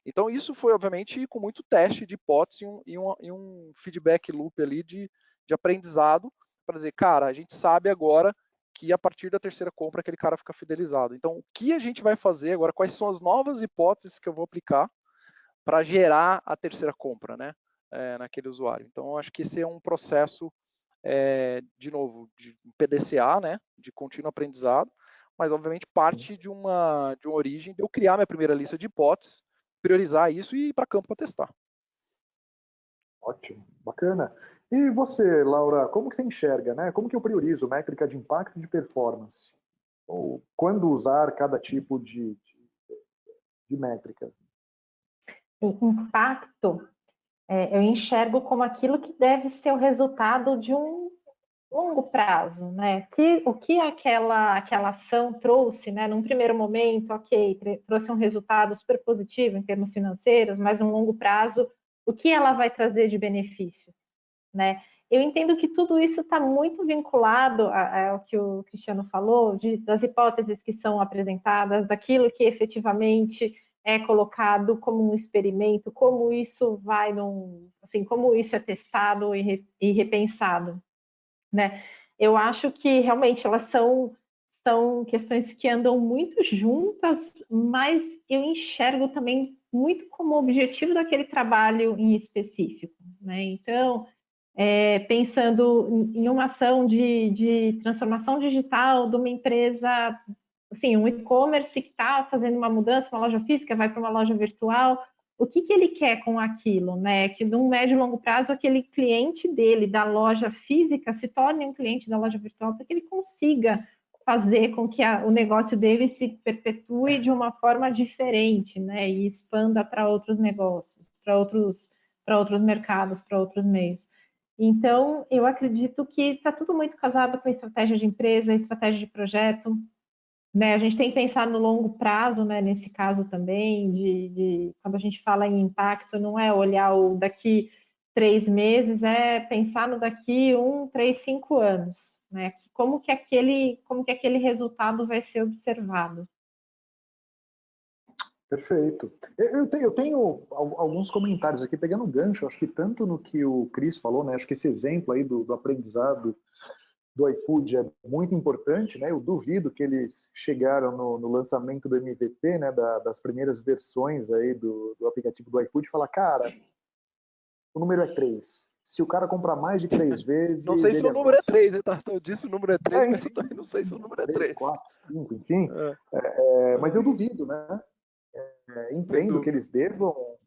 S3: Então, isso foi, obviamente, com muito teste de hipótese e um feedback loop ali de aprendizado para dizer, cara, a gente sabe agora que a partir da terceira compra aquele cara fica fidelizado. Então, o que a gente vai fazer agora? Quais são as novas hipóteses que eu vou aplicar para gerar a terceira compra, né, naquele usuário? Então, eu acho que esse é um processo, de novo, de PDCA, né, de contínuo aprendizado, mas, obviamente, parte de uma origem de eu criar minha primeira lista de hipóteses, priorizar isso e ir para campo para testar.
S1: Ótimo, bacana. E você, Laura, como que você enxerga, né? Como que eu priorizo métrica de impacto e de performance? Ou quando usar cada tipo de métrica?
S2: Impacto, eu enxergo como aquilo que deve ser o resultado de um longo prazo, né? O que aquela ação trouxe, né? Num primeiro momento, ok, trouxe um resultado super positivo em termos financeiros, mas no longo prazo, o que ela vai trazer de benefício, né? Eu entendo que tudo isso está muito vinculado ao que o Cristiano falou, das hipóteses que são apresentadas, daquilo que efetivamente é colocado como um experimento, como isso vai como isso é testado e repensado, né? Eu acho que realmente elas são questões que andam muito juntas, mas eu enxergo também muito como objetivo daquele trabalho em específico, né? Então, pensando em uma ação de transformação digital de uma empresa, assim, um e-commerce que está fazendo uma mudança, uma loja física vai para uma loja virtual, o que ele quer com aquilo, né? Que num médio e longo prazo aquele cliente dele da loja física se torne um cliente da loja virtual para que ele consiga fazer com que o negócio dele se perpetue de uma forma diferente, né? E expanda para outros negócios, para outros mercados, para outros meios. Então, eu acredito que está tudo muito casado com a estratégia de empresa, a estratégia de projeto, né? A gente tem que pensar no longo prazo, né? Nesse caso também, quando a gente fala em impacto, não é olhar o daqui 3 meses, é pensar no daqui 1, 3, 5 anos, né? Como que aquele resultado vai ser observado.
S1: Perfeito. Eu tenho alguns comentários aqui, pegando um gancho, acho que tanto no que o Cris falou, né? Acho que esse exemplo aí do aprendizado do iFood é muito importante, né? Eu duvido que eles chegaram no lançamento do MVP, né? Das primeiras versões aí do aplicativo do iFood e falar, cara, o número é 3. Se o cara comprar mais de 3 vezes,
S3: Não sei se
S1: ele
S3: o
S1: é
S3: número é
S1: nosso.
S3: 3, tá? Eu disse o número é 3, mas eu
S1: Enfim,
S3: também não sei se o número é
S1: 3,
S3: 3.
S1: 4, 5, enfim. Mas eu duvido, né? Entendo que eles devam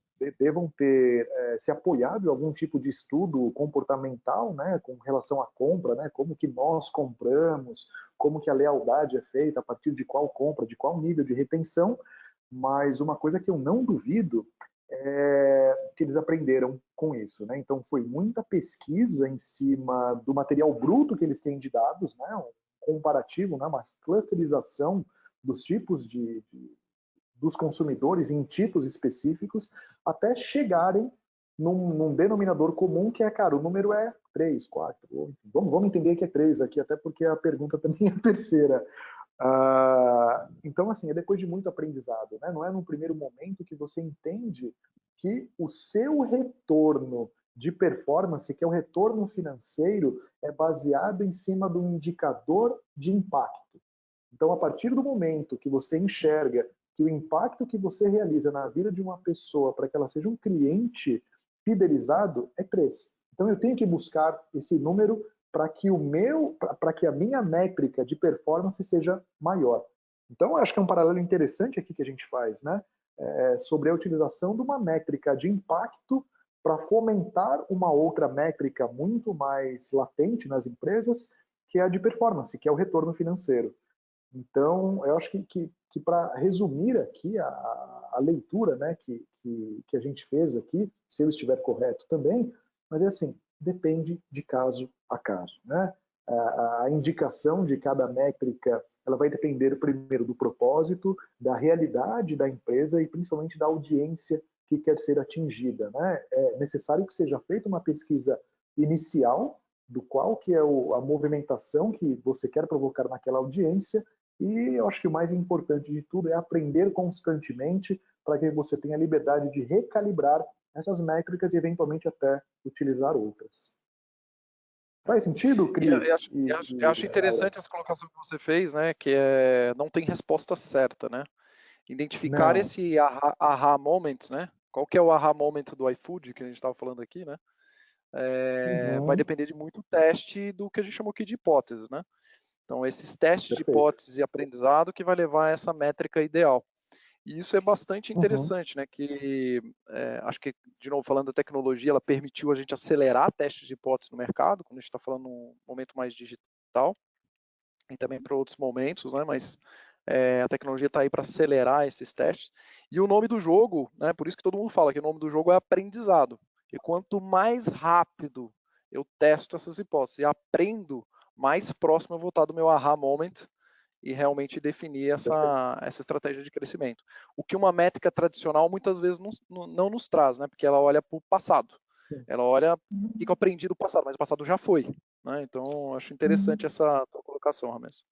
S1: ter se apoiado em algum tipo de estudo comportamental, né, com relação à compra, né, como que nós compramos, como que a lealdade é feita, a partir de qual compra, de qual nível de retenção, mas uma coisa que eu não duvido é que eles aprenderam com isso, né? Então foi muita pesquisa em cima do material bruto que eles têm de dados, né, um comparativo, né, uma clusterização dos tipos dos consumidores em tipos específicos, até chegarem num denominador comum que é, cara, o número é 3, 4. Vamos entender que é 3 aqui, até porque a pergunta também é a terceira. Então, assim, é depois de muito aprendizado, né? Não é no primeiro momento que você entende que o seu retorno de performance, que é o retorno financeiro, é baseado em cima do indicador de impacto. Então, a partir do momento que você enxerga que o impacto que você realiza na vida de uma pessoa para que ela seja um cliente fidelizado é 3. Então, eu tenho que buscar esse número para que a minha métrica de performance seja maior. Então, eu acho que é um paralelo interessante aqui que a gente faz, né? Sobre a utilização de uma métrica de impacto para fomentar uma outra métrica muito mais latente nas empresas, que é a de performance, que é o retorno financeiro. Então, eu acho que para resumir aqui a leitura, né, que a gente fez aqui, se eu estiver correto também, mas é assim, depende de caso a caso, né? A indicação de cada métrica, ela vai depender primeiro do propósito, da realidade da empresa e principalmente da audiência que quer ser atingida, né? É necessário que seja feita uma pesquisa inicial do qual que é a movimentação que você quer provocar naquela audiência, e eu acho que o mais importante de tudo é aprender constantemente para que você tenha a liberdade de recalibrar essas métricas e eventualmente até utilizar outras. Faz sentido, Cris?
S3: Eu acho interessante essa colocação que você fez, né? Que não tem resposta certa, né? Identificar
S1: Não.
S3: esse aha moment, né? Qual que é o aha moment do iFood que a gente estava falando aqui, né? Vai depender de muito teste do que a gente chamou aqui de hipóteses, né? Então, esses testes de hipótese e aprendizado que vai levar a essa métrica ideal. E isso é bastante interessante, né? Que acho que, de novo, falando da tecnologia, ela permitiu a gente acelerar testes de hipótese no mercado, quando a gente está falando num momento mais digital, e também para outros momentos, né? Mas a tecnologia está aí para acelerar esses testes. E o nome do jogo, né? Por isso que todo mundo fala que o nome do jogo é aprendizado. E quanto mais rápido eu testo essas hipóteses e aprendo, mais próximo eu vou estar do meu aha moment e realmente definir essa estratégia de crescimento. O que uma métrica tradicional muitas vezes não nos traz, né? Porque ela olha para o passado. Ela olha o que eu aprendi do passado, mas o passado já foi. Né? Então, acho interessante essa tua colocação, Rames.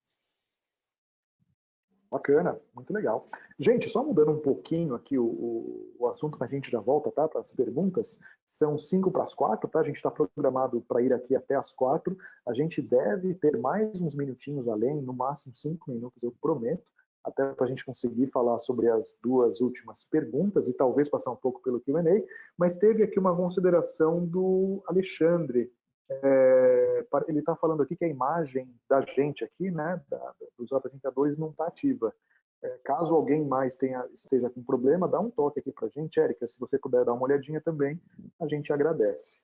S1: Bacana, muito legal. Gente, só mudando um pouquinho aqui o assunto, mas a gente já volta, tá? Para as perguntas. São 5 para as 4, tá? A gente está programado para ir aqui até as 4. A gente deve ter mais uns minutinhos além, no máximo 5 minutos, eu prometo, até para a gente conseguir falar sobre as duas últimas perguntas e talvez passar um pouco pelo Q&A. Mas teve aqui uma consideração do Alexandre. Ele está falando aqui que a imagem da gente aqui, né, dos apresentadores, não está ativa. Caso alguém mais esteja com problema, dá um toque aqui para a gente, Érica, se você puder dar uma olhadinha também, a gente agradece.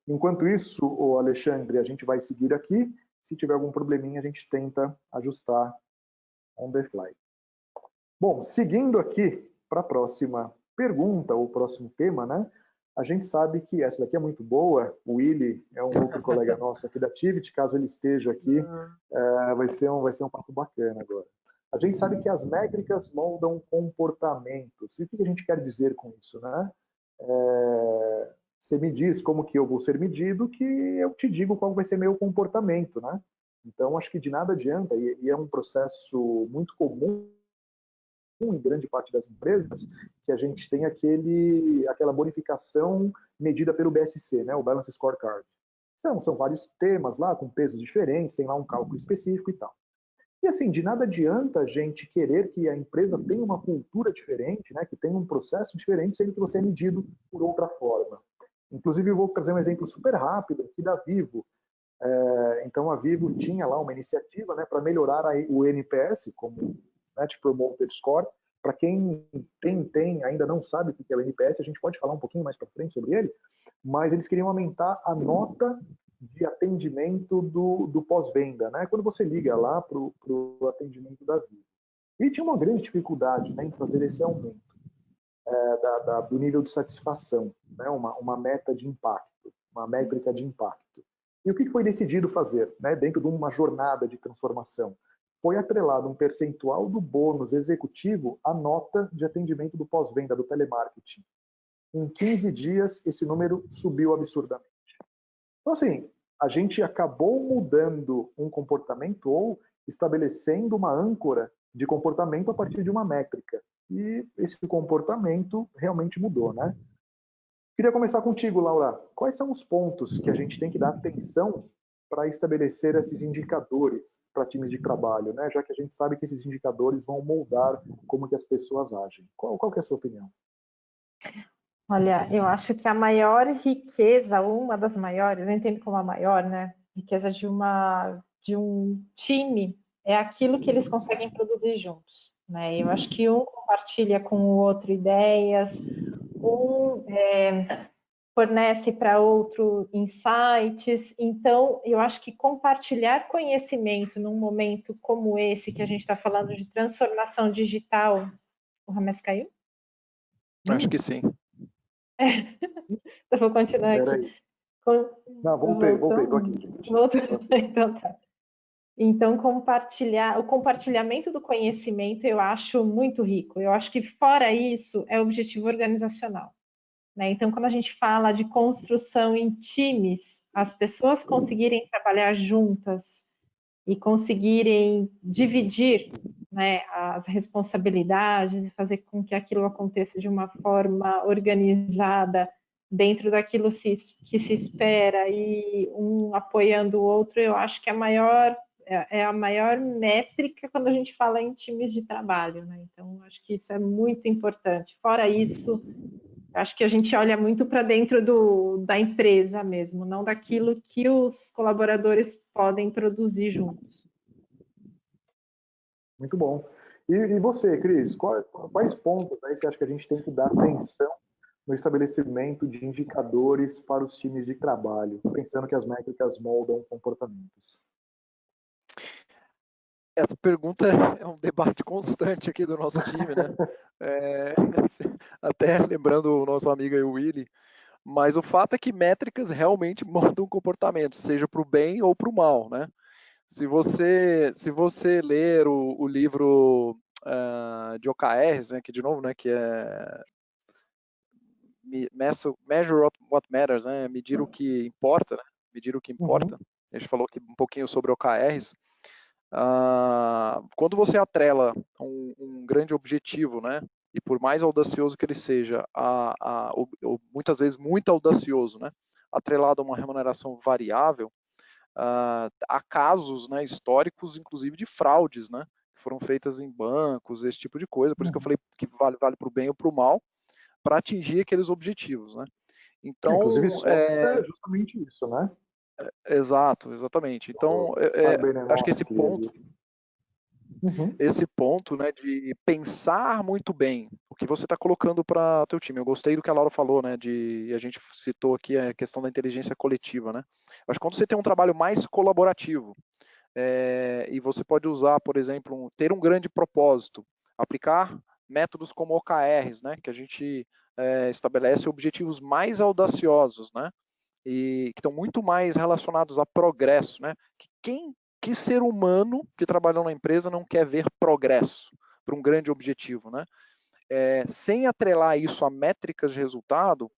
S1: Enquanto isso, o Alexandre, a gente vai seguir aqui. Se tiver algum probleminha, a gente tenta ajustar on the fly. Bom, seguindo aqui para a próxima pergunta, ou próximo tema, né? A gente sabe que essa daqui é muito boa. O Willy é um outro colega nosso aqui da Tivit. Caso ele esteja aqui, vai ser um papo bacana agora. A gente sabe que as métricas moldam comportamentos. E o que a gente quer dizer com isso, né? Você me diz como que eu vou ser medido, que eu te digo qual vai ser meu comportamento, né? Então, acho que de nada adianta, e é um processo muito comum em grande parte das empresas, que a gente tem aquela bonificação medida pelo BSC, né, o Balance Scorecard. São vários temas lá, com pesos diferentes, tem lá um cálculo específico e tal. E assim, de nada adianta a gente querer que a empresa tenha uma cultura diferente, né, que tenha um processo diferente, sendo que você é medido por outra forma. Inclusive, eu vou trazer um exemplo super rápido aqui da Vivo. Então, a Vivo tinha lá uma iniciativa, né, para melhorar o NPS, como Net Promoter Score, Para quem ainda não sabe o que é o NPS, a gente pode falar um pouquinho mais para frente sobre ele, mas eles queriam aumentar a nota de atendimento do pós-venda, né? Quando você liga lá para o atendimento da Vivo. E tinha uma grande dificuldade, né, em fazer esse aumento do nível de satisfação, né? Uma meta de impacto, uma métrica de impacto. E o que foi decidido fazer, né, dentro de uma jornada de transformação? Foi atrelado um percentual do bônus executivo à nota de atendimento do pós-venda, do telemarketing. Em 15 dias, esse número subiu absurdamente. Então, assim, a gente acabou mudando um comportamento ou estabelecendo uma âncora de comportamento a partir de uma métrica. E esse comportamento realmente mudou, né? Queria começar contigo, Laura. Quais são os pontos que a gente tem que dar atenção para estabelecer esses indicadores para times de trabalho, né? Já que a gente sabe que esses indicadores vão moldar como que as pessoas agem. Qual que é a sua opinião?
S2: Olha, eu acho que a maior riqueza, uma das maiores, eu entendo como a maior, né? Riqueza de um time é aquilo que eles conseguem produzir juntos, né? Eu acho que um compartilha com o outro ideias, um fornece para outro insights. Então, eu acho que compartilhar conhecimento num momento como esse, que a gente está falando de transformação digital. O Rames caiu?
S3: Acho que sim.
S2: Eu vou continuar aqui.
S1: Peraí. Não, voltei, tô aqui, gente.
S2: Voltou. Então tá. Então, o compartilhamento do conhecimento eu acho muito rico. Eu acho que fora isso é objetivo organizacional, né? Então, quando a gente fala de construção em times, as pessoas conseguirem trabalhar juntas e conseguirem dividir, né, as responsabilidades e fazer com que aquilo aconteça de uma forma organizada dentro daquilo que se espera e um apoiando o outro, eu acho que é a maior métrica quando a gente fala em times de trabalho, né? Então, acho que isso é muito importante. Fora isso, acho que a gente olha muito para dentro da empresa mesmo, não daquilo que os colaboradores podem produzir juntos.
S1: Muito bom. E você, Cris, quais pontos aí você acha que a gente tem que dar atenção no estabelecimento de indicadores para os times de trabalho, pensando que as métricas moldam comportamentos?
S3: Essa pergunta é um debate constante aqui do nosso time, né? É, até lembrando o nosso amigo aí, o Willy, mas o fato é que métricas realmente moldam comportamento, seja para o bem ou para o mal, né? Se você ler o livro de OKRs, né, que de novo, né, que é Measure What Matters, né, medir o que importa, né, medir o que importa.
S1: Uhum.
S3: A gente falou aqui um pouquinho sobre OKRs. Quando você atrela um grande objetivo, né, e por mais audacioso que ele seja, muitas vezes muito audacioso, né, atrelado a uma remuneração variável, há casos, né, históricos, inclusive de fraudes, né, que foram feitas em bancos, esse tipo de coisa. Por isso que eu falei que vale para o bem ou para o mal, para atingir aqueles objetivos, né? Então,
S1: Inclusive, SOX é justamente isso, né?
S3: exatamente. Então, acho que
S1: Uhum.
S3: esse ponto, né, de pensar muito bem o que você está colocando para o teu time. Eu gostei do que a Laura falou, né, a gente citou aqui a questão da inteligência coletiva, né? Acho que quando você tem um trabalho mais colaborativo, e você pode usar, por exemplo, ter um grande propósito, aplicar métodos como OKRs, né, que a gente estabelece objetivos mais audaciosos, né, e que estão muito mais relacionados a progresso, né? Que ser humano que trabalhou na empresa não quer ver progresso para um grande objetivo, né? Sem atrelar isso a métricas de resultado,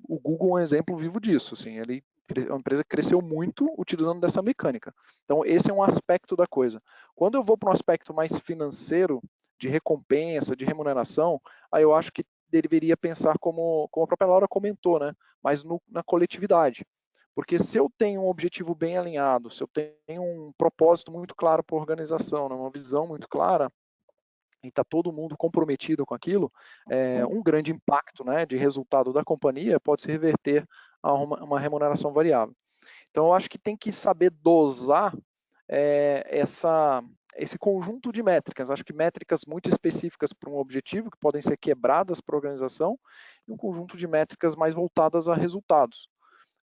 S3: o Google é um exemplo vivo disso. Assim, a empresa cresceu muito utilizando dessa mecânica. Então, esse é um aspecto da coisa. Quando eu vou para um aspecto mais financeiro, de recompensa, de remuneração, aí eu acho que deveria pensar como a própria Laura comentou, né? Mas na coletividade. Porque se eu tenho um objetivo bem alinhado, se eu tenho um propósito muito claro para a organização, né? Uma visão muito clara, e está todo mundo comprometido com aquilo, um grande impacto, né, de resultado da companhia pode se reverter a uma remuneração variável. Então, eu acho que tem que saber dosar esse conjunto de métricas. Acho que métricas muito específicas para um objetivo, que podem ser quebradas para a organização, e um conjunto de métricas mais voltadas a resultados.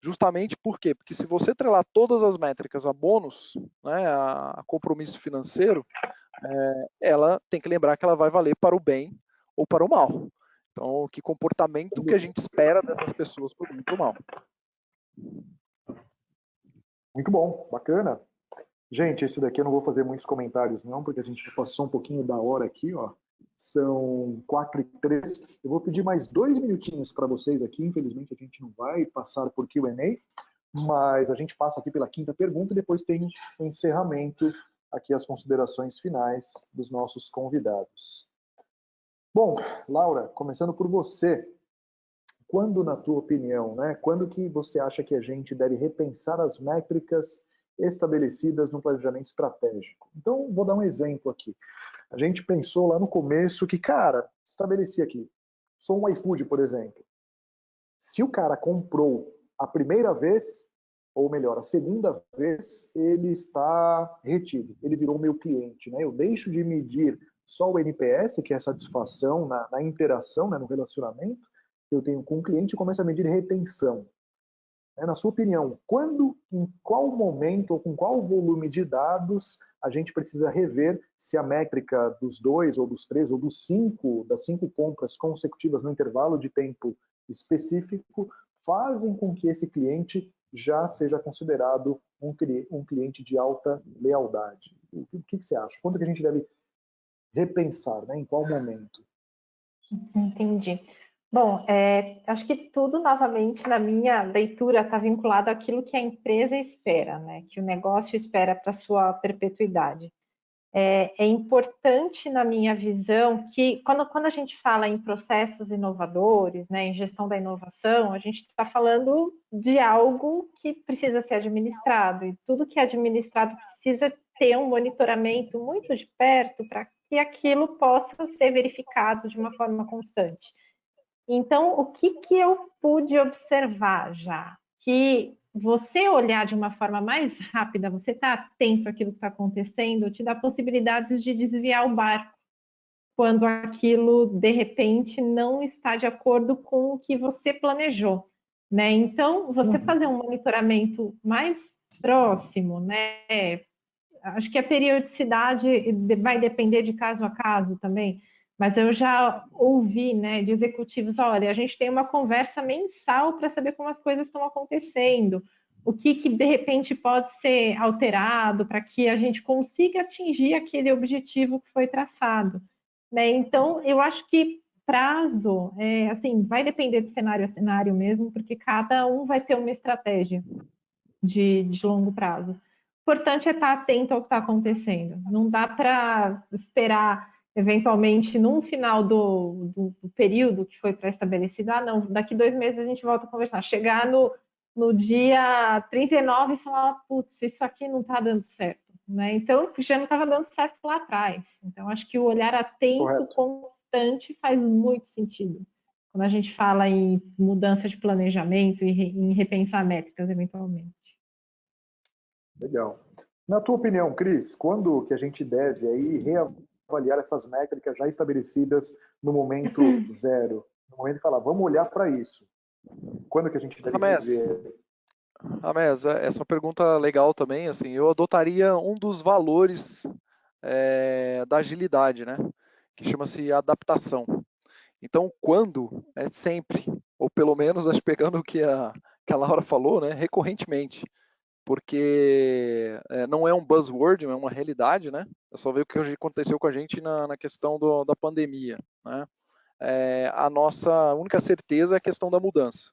S3: Justamente por quê? Porque se você atrelar todas as métricas a bônus, né, a compromisso financeiro, ela tem que lembrar que ela vai valer para o bem ou para o mal. Então, que comportamento que a gente espera dessas pessoas para o bem e para o mal.
S1: Muito bom, bacana. Gente, esse daqui eu não vou fazer muitos comentários não, porque a gente já passou um pouquinho da hora aqui, ó. São 4h03. Eu vou pedir mais 2 minutinhos para vocês aqui. Infelizmente a gente não vai passar por Q&A, mas a gente passa aqui pela quinta pergunta e depois tem o encerramento, aqui as considerações finais dos nossos convidados. Bom, Laura, começando por você. Quando, na tua opinião, né, quando que você acha que a gente deve repensar as métricas estabelecidas no planejamento estratégico? Então, vou dar um exemplo aqui. A gente pensou lá no começo que, cara, estabeleci aqui, sou um iFood, por exemplo. Se o cara comprou a primeira vez, ou melhor, a segunda vez, ele está retido, ele virou meu cliente, né? Eu deixo de medir só o NPS, que é a satisfação na interação, né, no relacionamento que eu tenho com o cliente, e começo a medir retenção. Na sua opinião, quando, em qual momento ou com qual volume de dados a gente precisa rever se a métrica dos 2 ou dos 3 ou dos 5, das 5 compras consecutivas no intervalo de tempo específico fazem com que esse cliente já seja considerado um cliente de alta lealdade? O que você acha? Quando que a gente deve repensar, né? Em qual momento?
S2: Entendi. Bom, acho que tudo, novamente, na minha leitura, está vinculado àquilo que a empresa espera, né? Que o negócio espera para sua perpetuidade. É importante, na minha visão, que quando a gente fala em processos inovadores, né, em gestão da inovação, a gente está falando de algo que precisa ser administrado, e tudo que é administrado precisa ter um monitoramento muito de perto para que aquilo possa ser verificado de uma forma constante. Então, o que eu pude observar já? Que você olhar de uma forma mais rápida, você está atento àquilo que está acontecendo, te dá possibilidades de desviar o barco quando aquilo, de repente, não está de acordo com o que você planejou, né? Então, você fazer um monitoramento mais próximo, né? Acho que a periodicidade vai depender de caso a caso também, mas eu já ouvi, né, de executivos, olha, a gente tem uma conversa mensal para saber como as coisas estão acontecendo, o que de repente pode ser alterado para que a gente consiga atingir aquele objetivo que foi traçado, né? Então, eu acho que prazo, assim, vai depender de cenário a cenário mesmo, porque cada um vai ter uma estratégia de longo prazo. O importante é estar atento ao que está acontecendo. Não dá para esperar, eventualmente, no final do período que foi pré-estabelecido, não, daqui 2 meses a gente volta a conversar. Chegar no dia 39 e falar, putz, isso aqui não está dando certo. Né? Então, já não estava dando certo lá atrás. Então, acho que o olhar atento, constante, faz muito sentido. Quando a gente fala em mudança de planejamento e em repensar métricas, eventualmente.
S1: Legal. Na tua opinião, Cris, quando que a gente deve aí reavaliar essas métricas já estabelecidas no momento zero? No momento de falar, vamos olhar para isso. Quando que a gente deve rever?
S3: Rames, essa é uma pergunta legal também. Assim, eu adotaria um dos valores da agilidade, né? Que chama-se adaptação. Então, quando é sempre, ou pelo menos, acho pegando o que a Laura falou, né? Recorrentemente. Porque não é um buzzword, é uma realidade, né? É só ver o que aconteceu com a gente na questão da pandemia, né? A nossa única certeza é a questão da mudança.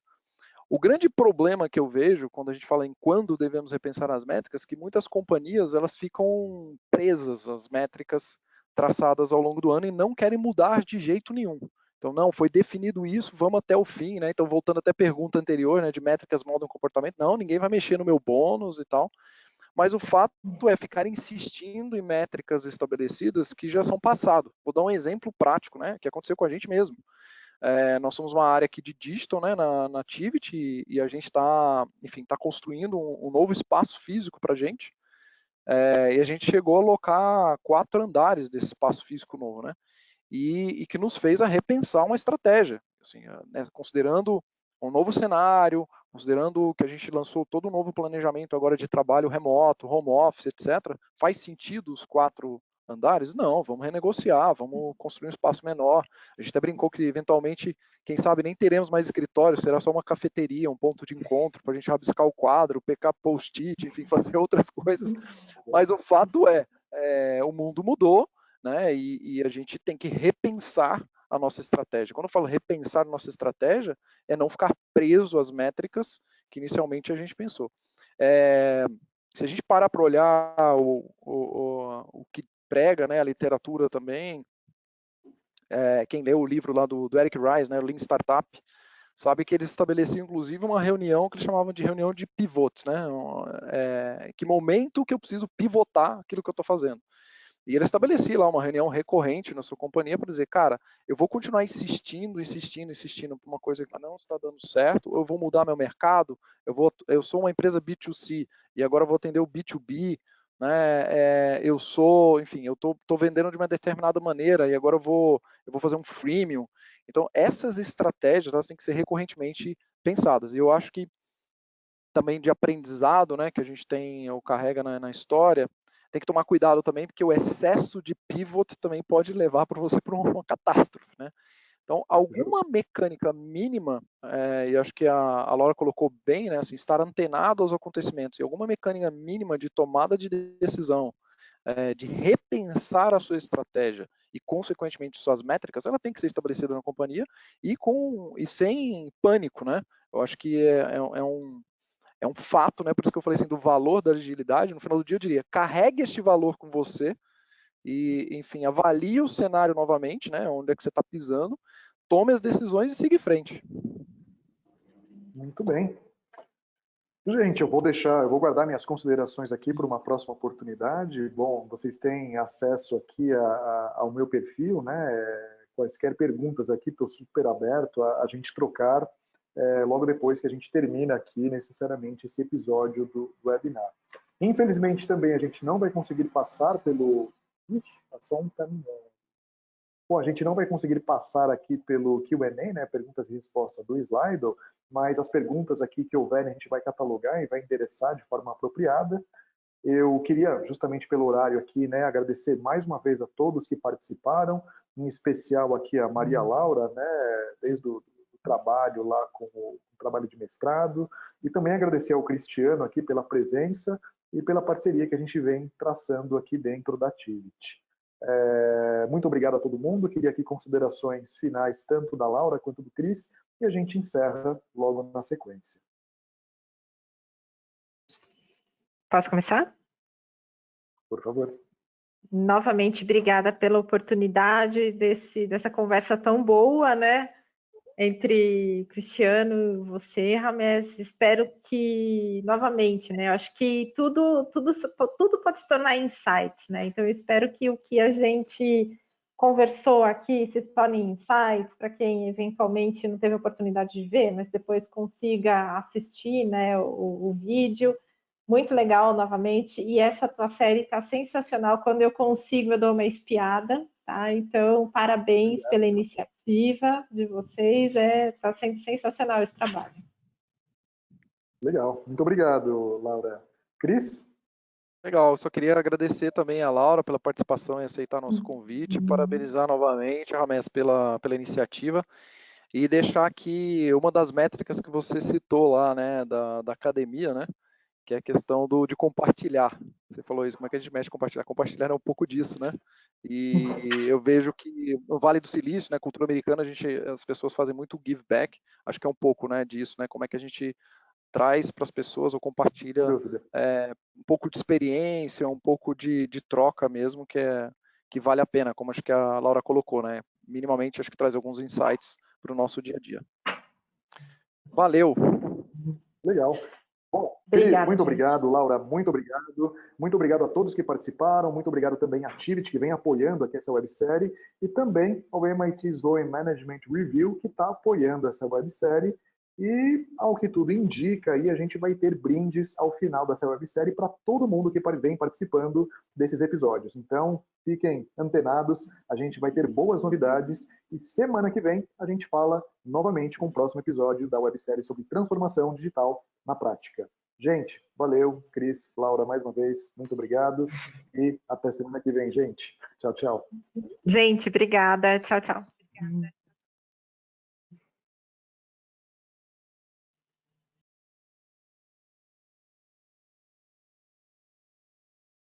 S3: O grande problema que eu vejo quando a gente fala em quando devemos repensar as métricas, é que muitas companhias elas ficam presas às métricas traçadas ao longo do ano e não querem mudar de jeito nenhum. Então, não, foi definido isso, vamos até o fim, né? Então, voltando até a pergunta anterior, né, de métricas moldam comportamento, não, ninguém vai mexer no meu bônus e tal. Mas o fato é ficar insistindo em métricas estabelecidas que já são passado. Vou dar um exemplo prático, né, que aconteceu com a gente mesmo. Nós somos uma área aqui de digital, né, na Tivit, e a gente está, enfim, está construindo um novo espaço físico para a gente. e a gente chegou a alocar 4 andares desse espaço físico novo, né? E que nos fez a repensar uma estratégia, assim, né, considerando um novo cenário, considerando que a gente lançou todo um novo planejamento agora de trabalho remoto, home office, etc. Faz sentido os 4 andares? Não, vamos renegociar, vamos construir um espaço menor. A gente até brincou que eventualmente, quem sabe, nem teremos mais escritório, será só uma cafeteria, um ponto de encontro para a gente rabiscar o quadro, pegar post-it, enfim, fazer outras coisas. Mas o fato o mundo mudou, né? E a gente tem que repensar a nossa estratégia. Quando eu falo repensar a nossa estratégia, é não ficar preso às métricas que inicialmente a gente pensou. Se a gente parar para olhar o que prega, né, a literatura também, quem leu o livro lá do Eric Rice, né, o Lean Startup, sabe que eles estabeleciam inclusive uma reunião que eles chamavam de reunião de pivots, né? Que momento que eu preciso pivotar aquilo que eu estou fazendo. E ele estabelecia lá uma reunião recorrente na sua companhia para dizer, cara, eu vou continuar insistindo para uma coisa que não está dando certo, eu vou mudar meu mercado, eu sou uma empresa B2C e agora vou atender o B2B, né? Enfim, eu tô vendendo de uma determinada maneira e agora eu vou fazer um freemium. Então, essas estratégias elas têm que ser recorrentemente pensadas. E eu acho que também de aprendizado, né, que a gente tem ou carrega na história, tem que tomar cuidado também, porque o excesso de pivot também pode levar para você para uma catástrofe, né? Então, alguma mecânica mínima, e acho que a Laura colocou bem, né, assim, estar antenado aos acontecimentos, e alguma mecânica mínima de tomada de decisão, de repensar a sua estratégia e, consequentemente, suas métricas, ela tem que ser estabelecida na companhia e sem pânico, né? Eu acho que é um fato, né? Por isso que eu falei assim, do valor da agilidade. No final do dia, eu diria, carregue este valor com você e, enfim, avalie o cenário novamente, né? Onde é que você está pisando, tome as decisões e siga em frente.
S1: Muito bem. Gente, eu vou guardar minhas considerações aqui para uma próxima oportunidade. Bom, vocês têm acesso aqui ao meu perfil, né? Quaisquer perguntas aqui, estou super aberto a gente trocar logo depois que a gente termina aqui necessariamente esse episódio do webinar. Infelizmente também a gente não vai conseguir passar pelo... Ixi, passou um caminhão. Bom, a gente não vai conseguir passar aqui pelo Q&A, né, perguntas e respostas do Slido, mas as perguntas aqui que houverem a gente vai catalogar e vai endereçar de forma apropriada. Eu queria, justamente pelo horário aqui, né, agradecer mais uma vez a todos que participaram, em especial aqui a Maria Laura, né, desde o trabalho lá com o trabalho de mestrado, e também agradecer ao Cristiano aqui pela presença e pela parceria que a gente vem traçando aqui dentro da Tivit. Muito obrigado a todo mundo. Queria aqui considerações finais tanto da Laura quanto do Cris e a gente encerra logo na sequência.
S2: Posso começar?
S1: Por favor.
S2: Novamente, obrigada pela oportunidade dessa conversa tão boa, né? Entre o Cristiano e você, Rames. Espero que, novamente, né? Eu acho que tudo pode se tornar insights, né? Então, eu espero que o que a gente conversou aqui se torne insights para quem eventualmente não teve a oportunidade de ver, mas depois consiga assistir, né, o vídeo. Muito legal, novamente. E essa tua série está sensacional. Quando eu consigo, eu dou uma espiada, tá? Então, parabéns pela iniciativa de vocês. Está sendo sensacional esse trabalho.
S1: Legal. Muito obrigado, Laura. Cris?
S3: Legal, só queria agradecer também a Laura pela participação e aceitar nosso convite, parabenizar novamente a Rames pela iniciativa e deixar aqui uma das métricas que você citou lá, né, da academia, né, que é a questão de compartilhar. Você falou isso, como é que a gente mexe compartilhar? Compartilhar é um pouco disso, né? E eu vejo que no Vale do Silício, né, cultura americana, as pessoas fazem muito give back, acho que é um pouco, né, disso, né? Como é que a gente traz para as pessoas ou compartilha um pouco de experiência, um pouco de troca mesmo, que vale a pena, como acho que a Laura colocou, né? Minimamente, acho que traz alguns insights para o nosso dia a dia. Valeu!
S1: Legal. Bom, Cris, muito obrigado. Laura, muito obrigado. Muito obrigado a todos que participaram. Muito obrigado também à Tivit, que vem apoiando aqui essa websérie. E também ao MIT Sloan Management Review, que está apoiando essa websérie. E, ao que tudo indica, aí a gente vai ter brindes ao final dessa websérie para todo mundo que vem participando desses episódios. Então, fiquem antenados, a gente vai ter boas novidades e semana que vem a gente fala novamente com o próximo episódio da websérie sobre transformação digital na prática. Gente, valeu, Cris, Laura, mais uma vez, muito obrigado e até semana que vem, gente. Tchau, tchau.
S2: Gente, obrigada. Tchau, tchau.